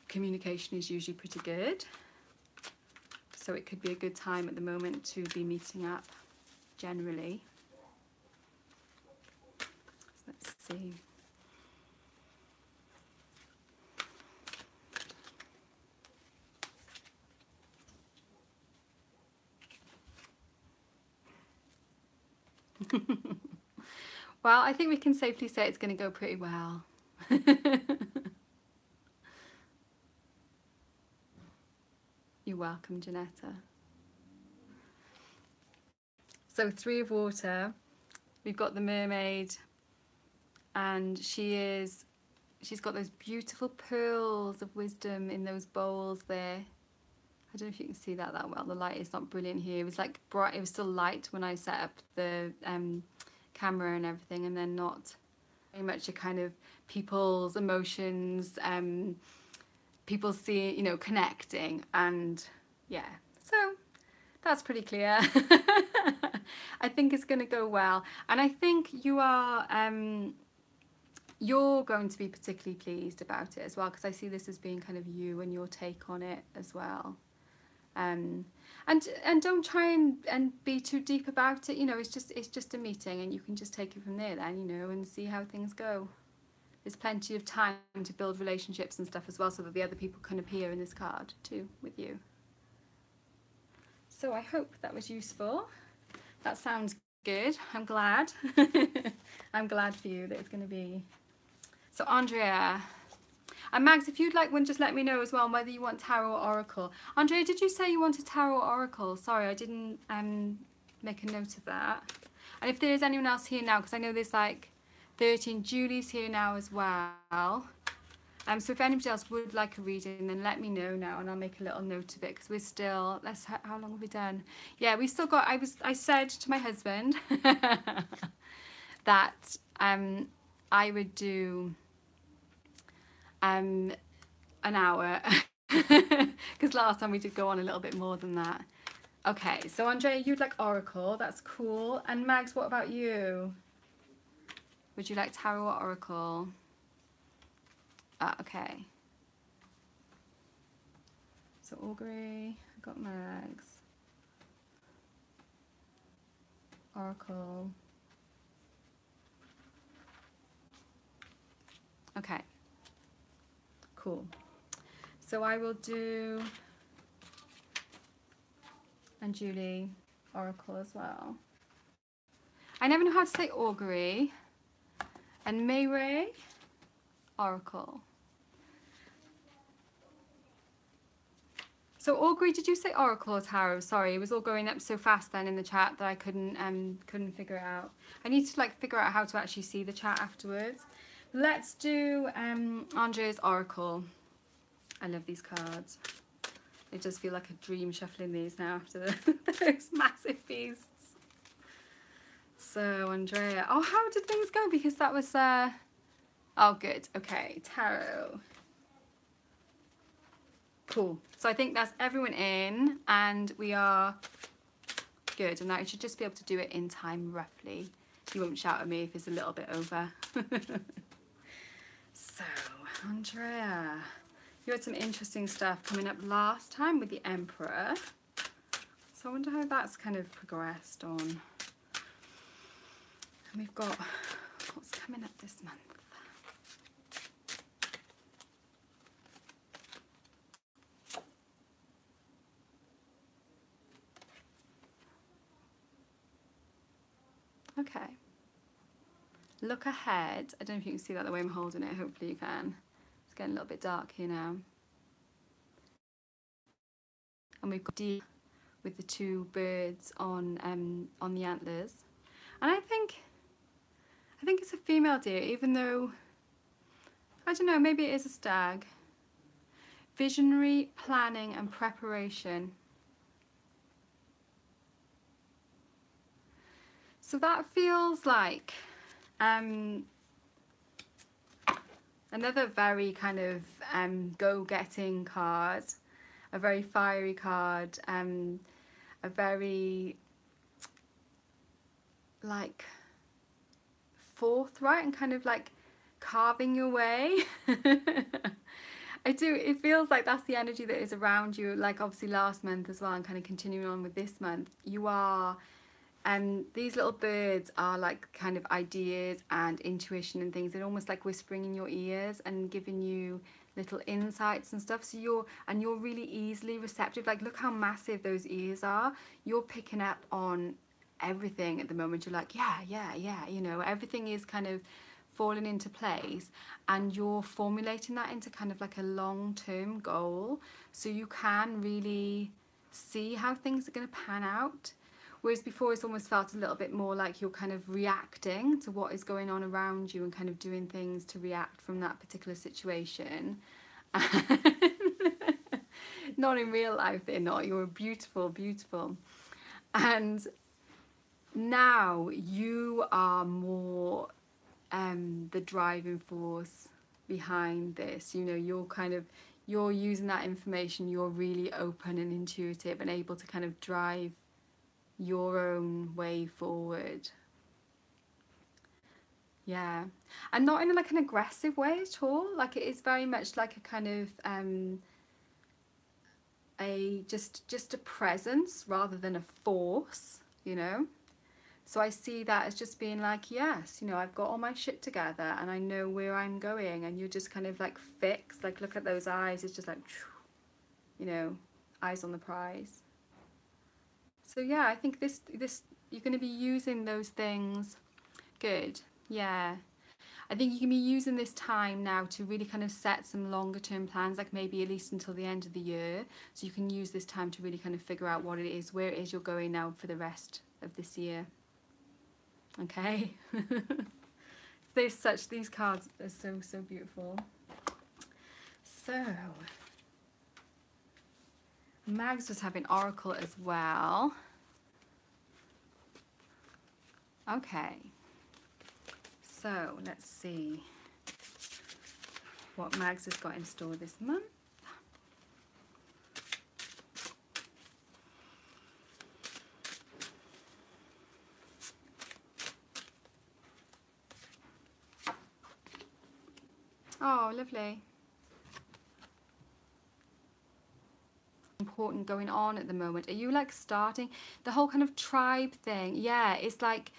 communication is usually pretty good. So it could be a good time at the moment to be meeting up generally. So let's see. Well, I think we can safely say it's going to go pretty well. You're welcome, Janetta. So 3 of water, we've got the mermaid, and she's got those beautiful pearls of wisdom in those bowls there. I don't know if you can see that well. The light is not brilliant here. It was like bright, it was still light when I set up the camera and everything, and then not very much a kind of people's emotions, people seeing, you know, connecting, and yeah, so that's pretty clear. I think it's going to go well, and I think you are you're going to be particularly pleased about it as well, because I see this as being kind of you and your take on it as well. And don't try and be too deep about it. You know, it's just a meeting, and you can just take it from there then, you know, and see how things go. There's plenty of time to build relationships and stuff as well, so that the other people can appear in this card too with you. So I hope that was useful. That sounds good. I'm glad. I'm glad for you that it's going to be. So Andrea. And Mags, if you'd like one, just let me know as well whether you want tarot or oracle. Andrea, did you say you wanted tarot or oracle? Sorry, I didn't make a note of that. And if there is anyone else here now, because I know there's like 13, Julie's here now as well. So if anybody else would like a reading, then let me know now, and I'll make a little note of it, because we're still, how long have we done? Yeah, we still got, I said to my husband that I would do an hour, because last time we did go on a little bit more than that. Okay, so Andrea, you'd like oracle, that's cool. And Mags, what about you? Would you like tarot or oracle? Okay. So augury, I got Mags. Oracle. Okay. Cool. So I will do, and Julie, oracle as well. I never know how to say augury. And Mayray, oracle. So augury, did you say oracle or tarot? Sorry, it was all going up so fast then in the chat that I couldn't figure it out. I need to like figure out how to actually see the chat afterwards. Let's do Andrea's oracle. I love these cards. It does feel like a dream shuffling these now after those massive beasts. So Andrea, oh, how did things go? Because that was oh, good. Okay, tarot. Cool. So I think that's everyone in, and we are good. And I should just be able to do it in time, roughly. You won't shout at me if it's a little bit over. So, Andrea, you had some interesting stuff coming up last time with the Emperor. So I wonder how that's kind of progressed on. And we've got what's coming up this month. Okay. Look ahead. I don't know if you can see that the way I'm holding it. Hopefully you can. It's getting a little bit dark here now. And we've got D with the two birds on the antlers. And I think it's a female deer, even though, I don't know, maybe it is a stag. Visionary, planning and preparation. So that feels like another very kind of go-getting card, a very fiery card, a very like forthright and kind of like carving your way. It feels like that's the energy that is around you, like obviously last month as well, and kind of continuing on with this month. You are, these little birds are like kind of ideas and intuition and things. They're almost like whispering in your ears and giving you little insights and stuff. So you're really easily receptive. Like, look how massive those ears are. You're picking up on everything at the moment. You're like, yeah, you know, everything is kind of falling into place, and you're formulating that into kind of like a long-term goal, so you can really see how things are going to pan out. Whereas before it's almost felt a little bit more like you're kind of reacting to what is going on around you and kind of doing things to react from that particular situation. Not in real life, they're not. You're beautiful, beautiful. And now you are more the driving force behind this. You know, you're using that information. You're really open and intuitive and able to kind of drive your own way forward. Yeah, and not in like an aggressive way at all. Like, it is very much like a kind of a just a presence rather than a force, you know. So I see that as just being like, yes, you know, I've got all my shit together and I know where I'm going, and you're just kind of like fixed. Like, look at those eyes. It's just like, you know, eyes on the prize. So yeah, I think this you're going to be using those things. Good. Yeah. I think you can be using this time now to really kind of set some longer term plans, like maybe at least until the end of the year. So you can use this time to really kind of figure out what it is, where it is you're going now for the rest of this year. Okay. These cards are so beautiful. So Mags was having Oracle as well. Okay, so let's see what Mags has got in store this month. Oh, lovely. Important going on at the moment. Are you like starting the whole kind of tribe thing? Yeah, it's like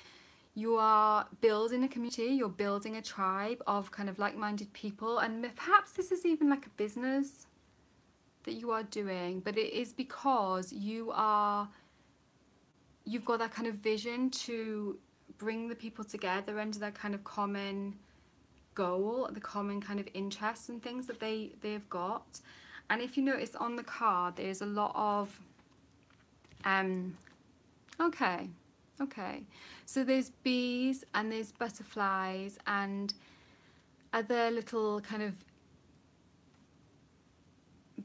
you are building a community, you're building a tribe of kind of like-minded people, and perhaps this is even like a business that you are doing, but it is because you've got that kind of vision to bring the people together under that kind of common goal, the common kind of interests and things that they've got. And if you notice on the card, there's a lot of okay, so there's bees and there's butterflies and other little kind of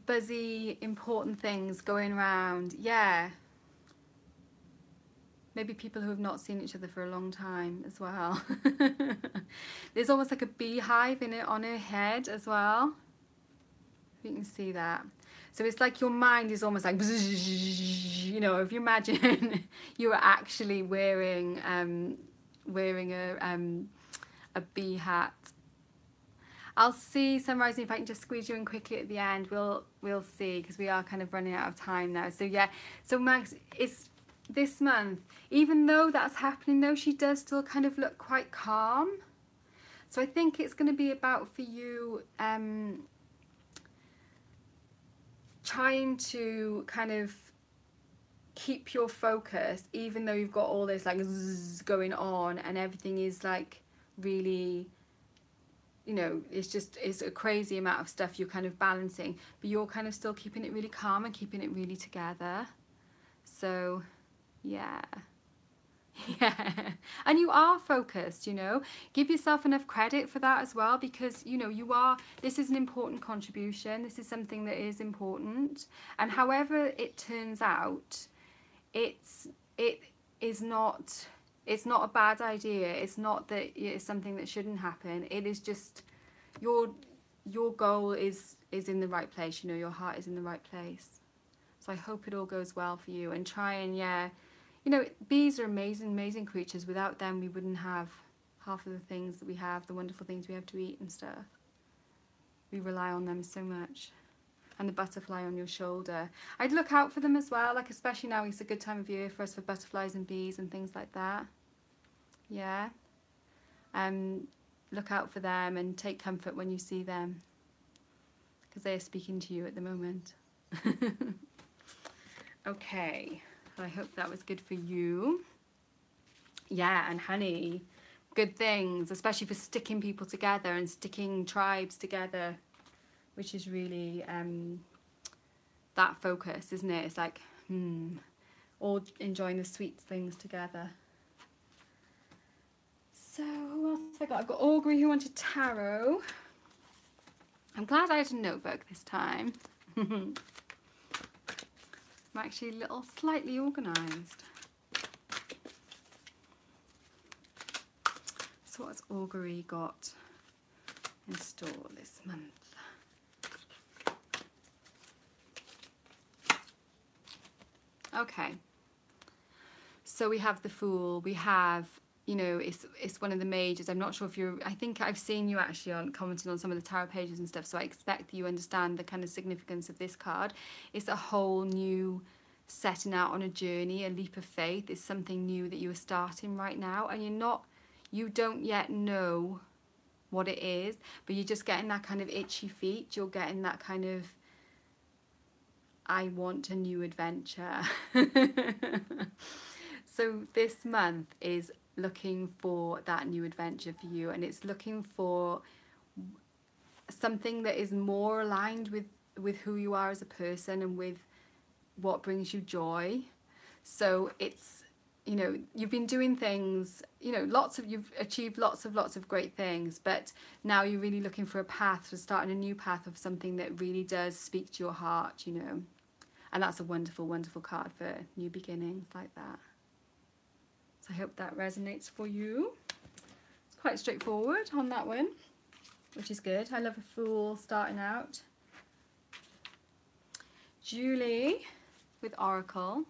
buzzy important things going around. Yeah, maybe people who have not seen each other for a long time as well. There's almost like a beehive in it on her head as well. You can see that. So it's like your mind is almost like, you know, if you imagine you were actually wearing a bee hat. I'll see, Sunrising, if I can just squeeze you in quickly at the end. We'll see, because we are kind of running out of time now. So yeah, so Max, it's this month, even though that's happening though, she does still kind of look quite calm. So I think it's going to be about for you trying to kind of keep your focus, even though you've got all this like zzz going on and everything is like really, you know, it's a crazy amount of stuff you're kind of balancing, but you're kind of still keeping it really calm and keeping it really together. So yeah. Yeah, and you are focused, you know. Give yourself enough credit for that as well, because you know this is an important contribution. This is something that is important, and however it turns out, it is not a bad idea. It's not that it's something that shouldn't happen. It is just your goal is in the right place, you know. Your heart is in the right place. So I hope it all goes well for you, and try and you know, bees are amazing creatures. Without them, we wouldn't have half of the things that we have, the wonderful things we have to eat and stuff. We rely on them so much. And the butterfly on your shoulder. I'd look out for them as well, like especially now it's a good time of year for us for butterflies and bees and things like that. Yeah. Look out for them and take comfort when you see them, because they are speaking to you at the moment. Okay. I hope that was good for you. Yeah, and honey, good things, especially for sticking people together and sticking tribes together, which is really that focus, isn't it? It's like, all enjoying the sweet things together. So who else have I got? I've got Augury who wanted tarot. I'm glad I had a notebook this time. I'm actually a little slightly organised. So what's Augury got in store this month? Okay. So we have the Fool, we have you know, it's one of the majors. I'm not sure if you're, I think I've seen you actually on commenting on some of the tarot pages and stuff, so I expect that you understand the kind of significance of this card. It's a whole new setting out on a journey, a leap of faith. It's something new that you are starting right now, and you don't yet know what it is, but you're just getting that kind of itchy feet. You're getting that kind of, I want a new adventure. So this month is looking for that new adventure for you, and it's looking for something that is more aligned with who you are as a person and with what brings you joy. So it's, you know, you've been doing things, you know, you've achieved lots of great things, but now you're really looking for a path, for starting a new path of something that really does speak to your heart, you know. And that's a wonderful, wonderful card for new beginnings like that. So I hope that resonates for you. It's quite straightforward on that one, which is good. I love a Fool starting out. Julie with Oracle.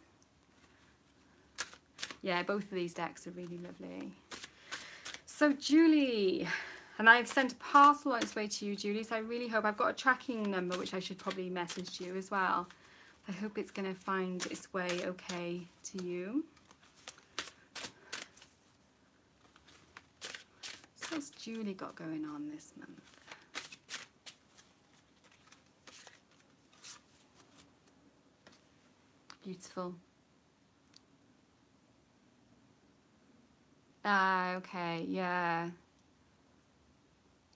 Yeah, both of these decks are really lovely. So Julie, and I've sent a parcel on its way to you, Julie, so I really hope, I've got a tracking number which I should probably message you as well. I hope it's going to find its way okay to you. So what's Julie got going on this month? Beautiful. Okay, yeah.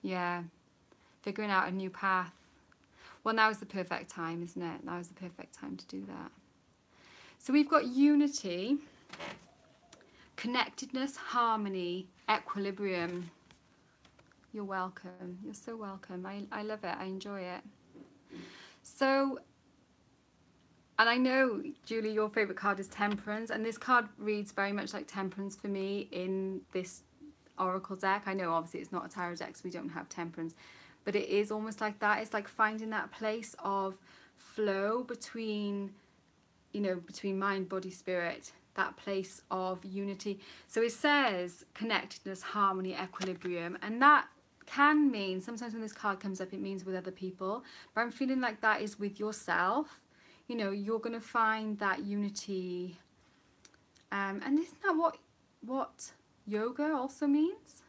Yeah. Figuring out a new path. Well, now is the perfect time, isn't it? Now is the perfect time to do that. So we've got unity, connectedness, harmony, equilibrium. You're welcome. You're so welcome. I love it. I enjoy it. So, and I know, Julie, your favourite card is Temperance, and this card reads very much like Temperance for me in this Oracle deck. I know obviously it's not a tarot deck, so we don't have Temperance, but it is almost like that. It's like finding that place of flow between, you know, between mind, body, spirit, that place of unity. So it says connectedness, harmony, equilibrium, and that can mean, sometimes when this card comes up, it means with other people, but I'm feeling like that is with yourself. You know, you're going to find that unity, and isn't that what yoga also means?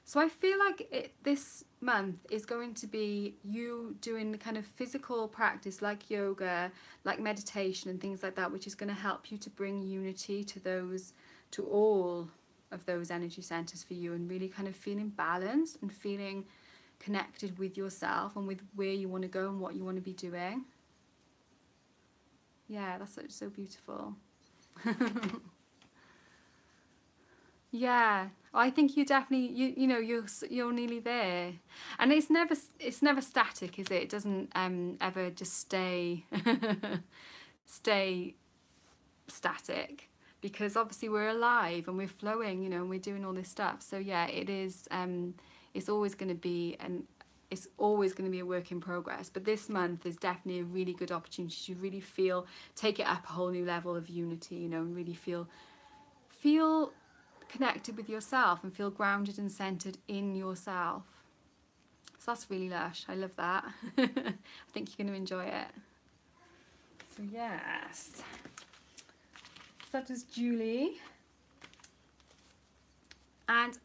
So I feel like this month is going to be you doing the kind of physical practice like yoga, like meditation and things like that, which is going to help you to bring unity to all of those energy centers for you, and really kind of feeling balanced and feeling connected with yourself and with where you want to go and what you want to be doing. Yeah, that's so beautiful. Yeah, I think you definitely, you know, you're nearly there, and it's never static, is it? It doesn't ever just stay static, because obviously we're alive and we're flowing, you know, and we're doing all this stuff. So yeah, it is. It's always going to be a work in progress. But this month is definitely a really good opportunity to really take it up a whole new level of unity, you know, and really feel connected with yourself and feel grounded and centered in yourself. So that's really lush. I love that. I think you're going to enjoy it. So yes, so that is Julie, and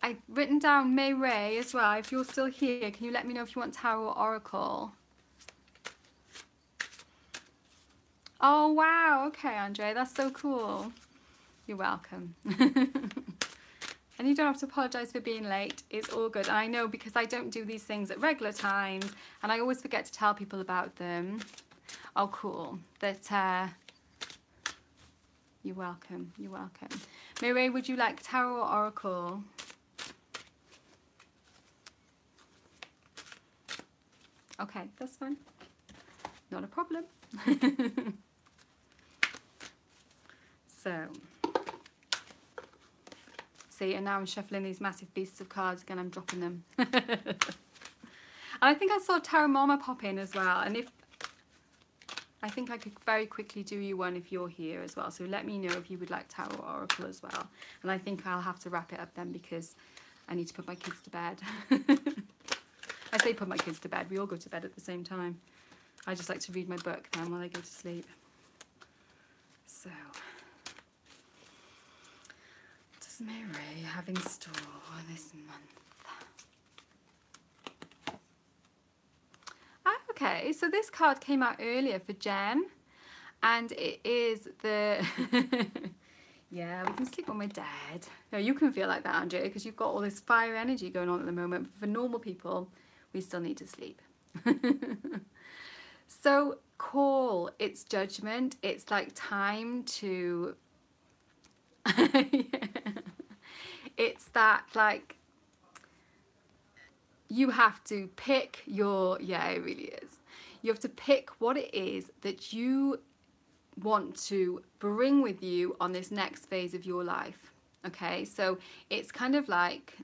I've written down May Ray as well. If you're still here, can you let me know if you want tarot or oracle? Oh wow, okay, Andre, that's so cool. You're welcome. And you don't have to apologise for being late. It's all good. And I know, because I don't do these things at regular times, and I always forget to tell people about them. Oh, cool. That you're welcome. You're welcome. Mireille, would you like tarot or oracle? Okay, that's fine. Not a problem. So, see, and now I'm shuffling these massive beasts of cards again. I'm dropping them. And I think I saw Tarot Mama pop in as well. And I think I could very quickly do you one if you're here as well. So let me know if you would like Tarot Oracle as well. And I think I'll have to wrap it up then because I need to put my kids to bed. I say put my kids to bed. We all go to bed at the same time. I just like to read my book then while I go to sleep. So, what does Mary have in store this month? Okay, so this card came out earlier for Jen, and it is the... Yeah, we can sleep when we're dead. No, you can feel like that, Andrea, because you've got all this fire energy going on at the moment. But for normal people, we still need to sleep. So call, it's judgment. It's like time to... Yeah. It's that, like, you have to pick your... Yeah, it really is. You have to pick what it is that you want to bring with you on this next phase of your life. Okay, so it's kind of like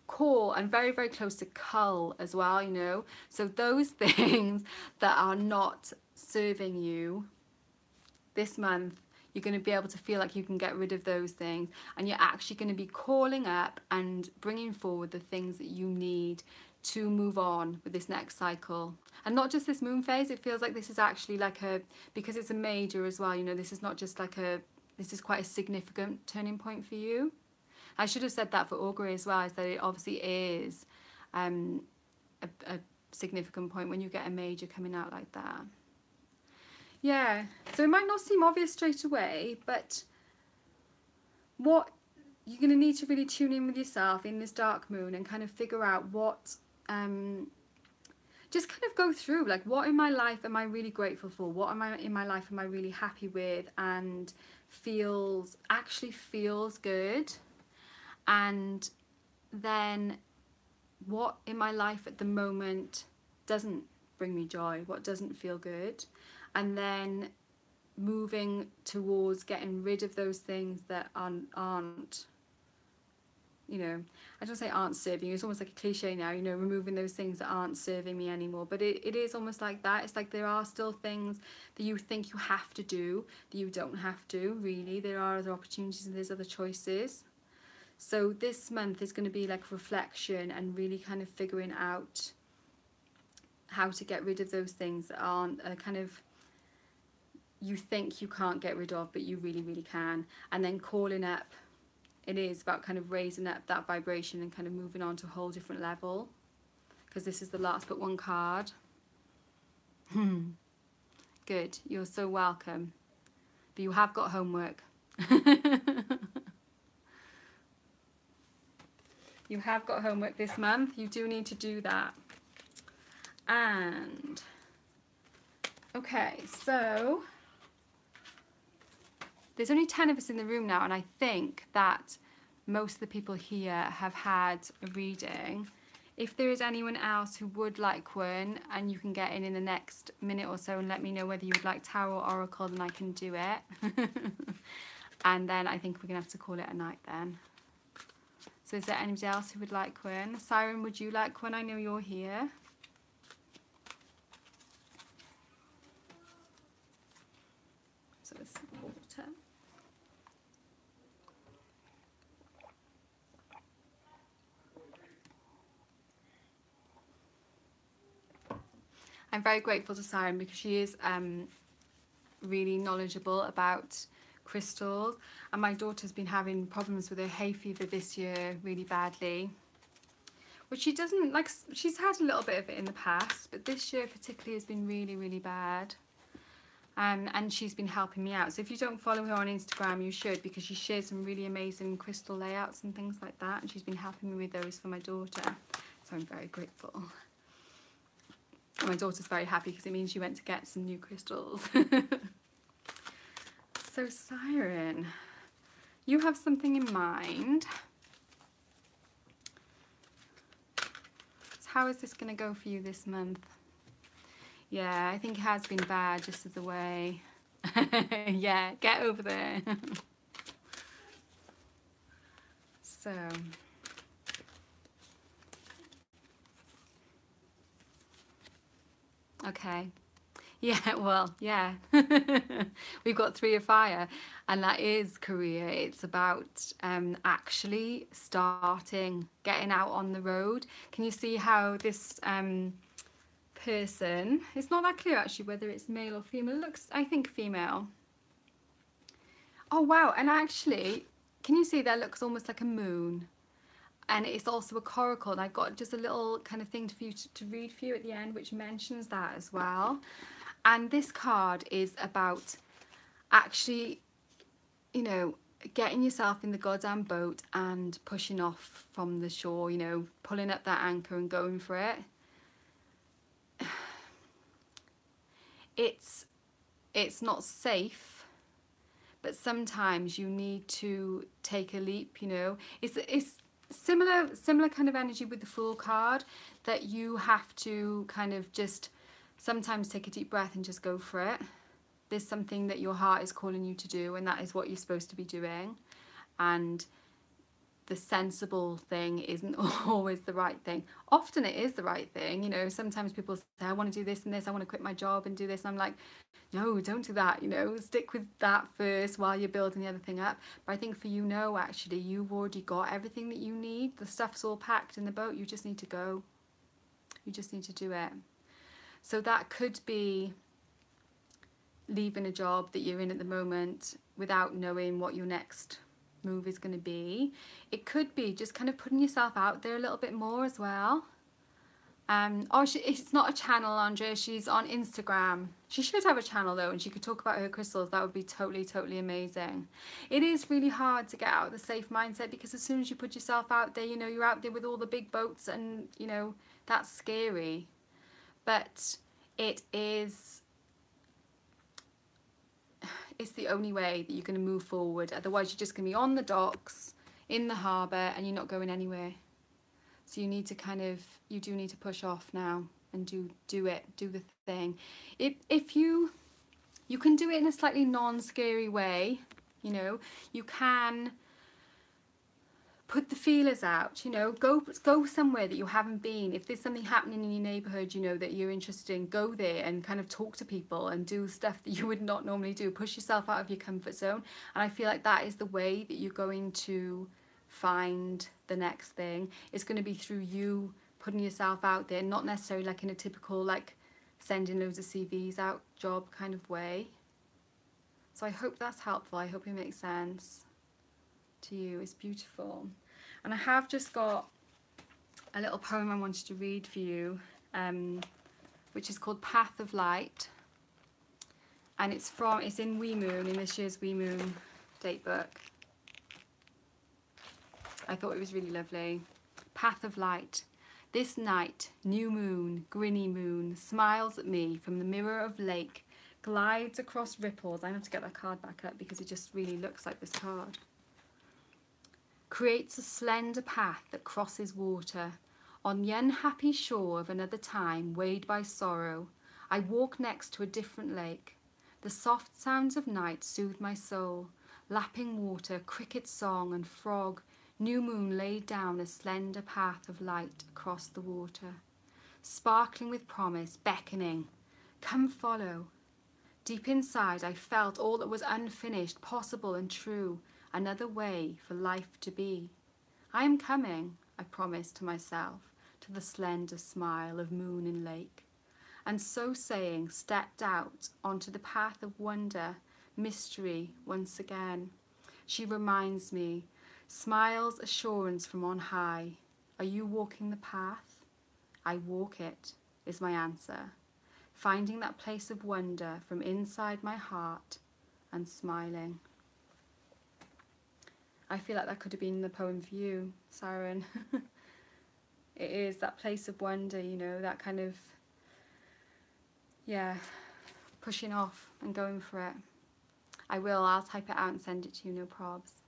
core and very, very close to cull as well, you know. So those things that are not serving you this month, you're going to be able to feel like you can get rid of those things, and you're actually going to be calling up and bringing forward the things that you need to move on with this next cycle. And not just this moon phase, it feels like this is actually like a, because it's a major as well, you know, this is not just like a, this is quite a significant turning point for you. I should have said that for augury as well, is that it obviously is a significant point when you get a major coming out like that. Yeah, so it might not seem obvious straight away, but what you're going to need to really tune in with yourself in this dark moon and kind of figure out what, just kind of go through, like, what in my life am I really grateful for? What am I in my life am I really happy with and actually feels good? And then what in my life at the moment doesn't bring me joy? What doesn't feel good? And then moving towards getting rid of those things that aren't, you know, I don't say aren't serving you, it's almost like a cliche now, you know, removing those things that aren't serving me anymore. But it is almost like that. It's like there are still things that you think you have to do that you don't have to, really. There are other opportunities and there's other choices. So this month is going to be like reflection and really kind of figuring out how to get rid of those things that aren't kind of, you think you can't get rid of, but you really, really can. And then calling up, it is about kind of raising up that vibration and kind of moving on to a whole different level. Because this is the last but one card. Good, you're so welcome. But you have got homework. You have got homework this month. You do need to do that. And, okay, so there's only 10 of us in the room now, and I think that most of the people here have had a reading. If there is anyone else who would like one, and you can get in the next minute or so and let me know whether you would like Tarot or Oracle, then I can do it. And then I think we're going to have to call it a night then. So is there anybody else who would like one? Siren, would you like one? I know you're here. So it's water. I'm very grateful to Siren because she is really knowledgeable about crystals, and my daughter's been having problems with her hay fever this year really badly, which she doesn't like. She's had a little bit of it in the past, but this year particularly has been really, really bad. And she's been helping me out. So if you don't follow her on Instagram, you should, because she shares some really amazing crystal layouts and things like that, and she's been helping me with those for my daughter, so I'm very grateful. And my daughter's very happy because it means she went to get some new crystals. So Siren, you have something in mind. So how is this going to go for you this month? Yeah, I think it has been bad just as the way. Yeah, get over there. So, okay. Yeah, well, yeah. We've got 3 of fire, and that is career. It's about actually starting, getting out on the road. Can you see how this person, it's not that clear actually whether it's male or female. It looks, I think, female. Oh, wow. And actually, can you see that looks almost like a moon? And it's also a coracle. And I've got just a little kind of thing for you to read for you at the end, which mentions that as well. And this card is about actually, you know, getting yourself in the goddamn boat and pushing off from the shore, you know, pulling up that anchor and going for it. It's not safe, but sometimes you need to take a leap, you know. It's similar kind of energy with the Fool card, that you have to kind of just sometimes take a deep breath and just go for it. There's something that your heart is calling you to do, and that is what you're supposed to be doing. And the sensible thing isn't always the right thing. Often it is the right thing, you know. Sometimes people say, I want to do this and this, I want to quit my job and do this, and I'm like, no, don't do that, you know. Stick with that first while you're building the other thing up. But I think for you, no, actually, you've already got everything that you need. The stuff's all packed in the boat. You just need to go. You just need to do it. So that could be leaving a job that you're in at the moment without knowing what your next move is going to be. It could be just kind of putting yourself out there a little bit more as well. It's not a channel, Andrea. She's on Instagram. She should have a channel though, and she could talk about her crystals. That would be totally amazing. It is really hard to get out of the safe mindset, because as soon as you put yourself out there, you know, you're out there with all the big boats, and you know, that's scary. But it's the only way that you're going to move forward. Otherwise, you're just going to be on the docks in the harbour and you're not going anywhere. So you need to you do need to push off now and do the thing. If you can do it in a slightly non-scary way, you know, you can put the feelers out, you know, go somewhere that you haven't been. If there's something happening in your neighbourhood, you know, that you're interested in, go there and kind of talk to people and do stuff that you would not normally do. Push yourself out of your comfort zone. And I feel like that is the way that you're going to find the next thing. It's going to be through you putting yourself out there, not necessarily like in a typical like sending loads of CVs out job kind of way. So I hope that's helpful. I hope it makes sense to you. It's beautiful. And I have just got a little poem I wanted to read for you, which is called Path of Light, and it's in Wee Moon, in this year's Wee Moon date book. I thought it was really lovely. Path of Light. This night, new moon, grinny moon, smiles at me from the mirror of lake, glides across ripples. I have to get that card back up because it just really looks like this card. Creates a slender path that crosses water. On the unhappy shore of another time, weighed by sorrow, I walk next to a different lake. The soft sounds of night soothe my soul. Lapping water, cricket song and frog, new moon laid down a slender path of light across the water. Sparkling with promise, beckoning, come follow. Deep inside I felt all that was unfinished, possible and true. Another way for life to be. I am coming, I promised to myself, to the slender smile of moon and lake. And so saying, stepped out onto the path of wonder, mystery once again. She reminds me, smiles assurance from on high. Are you walking the path? I walk it, is my answer. Finding that place of wonder from inside my heart and smiling. I feel like that could have been the poem for you, Siren. It is that place of wonder, you know, that kind of, yeah, pushing off and going for it. I'll type it out and send it to you, no probs.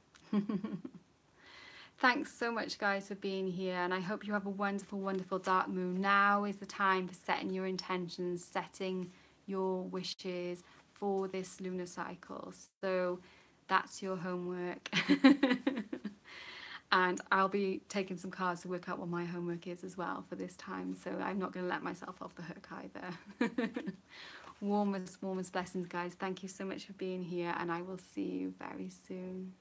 Thanks so much, guys, for being here, and I hope you have a wonderful dark moon. Now is the time for setting your intentions, setting your wishes for this lunar cycle. So that's your homework. And I'll be taking some cards to work out what my homework is as well for this time. So I'm not going to let myself off the hook either. Warmest blessings, guys. Thank you so much for being here, and I will see you very soon.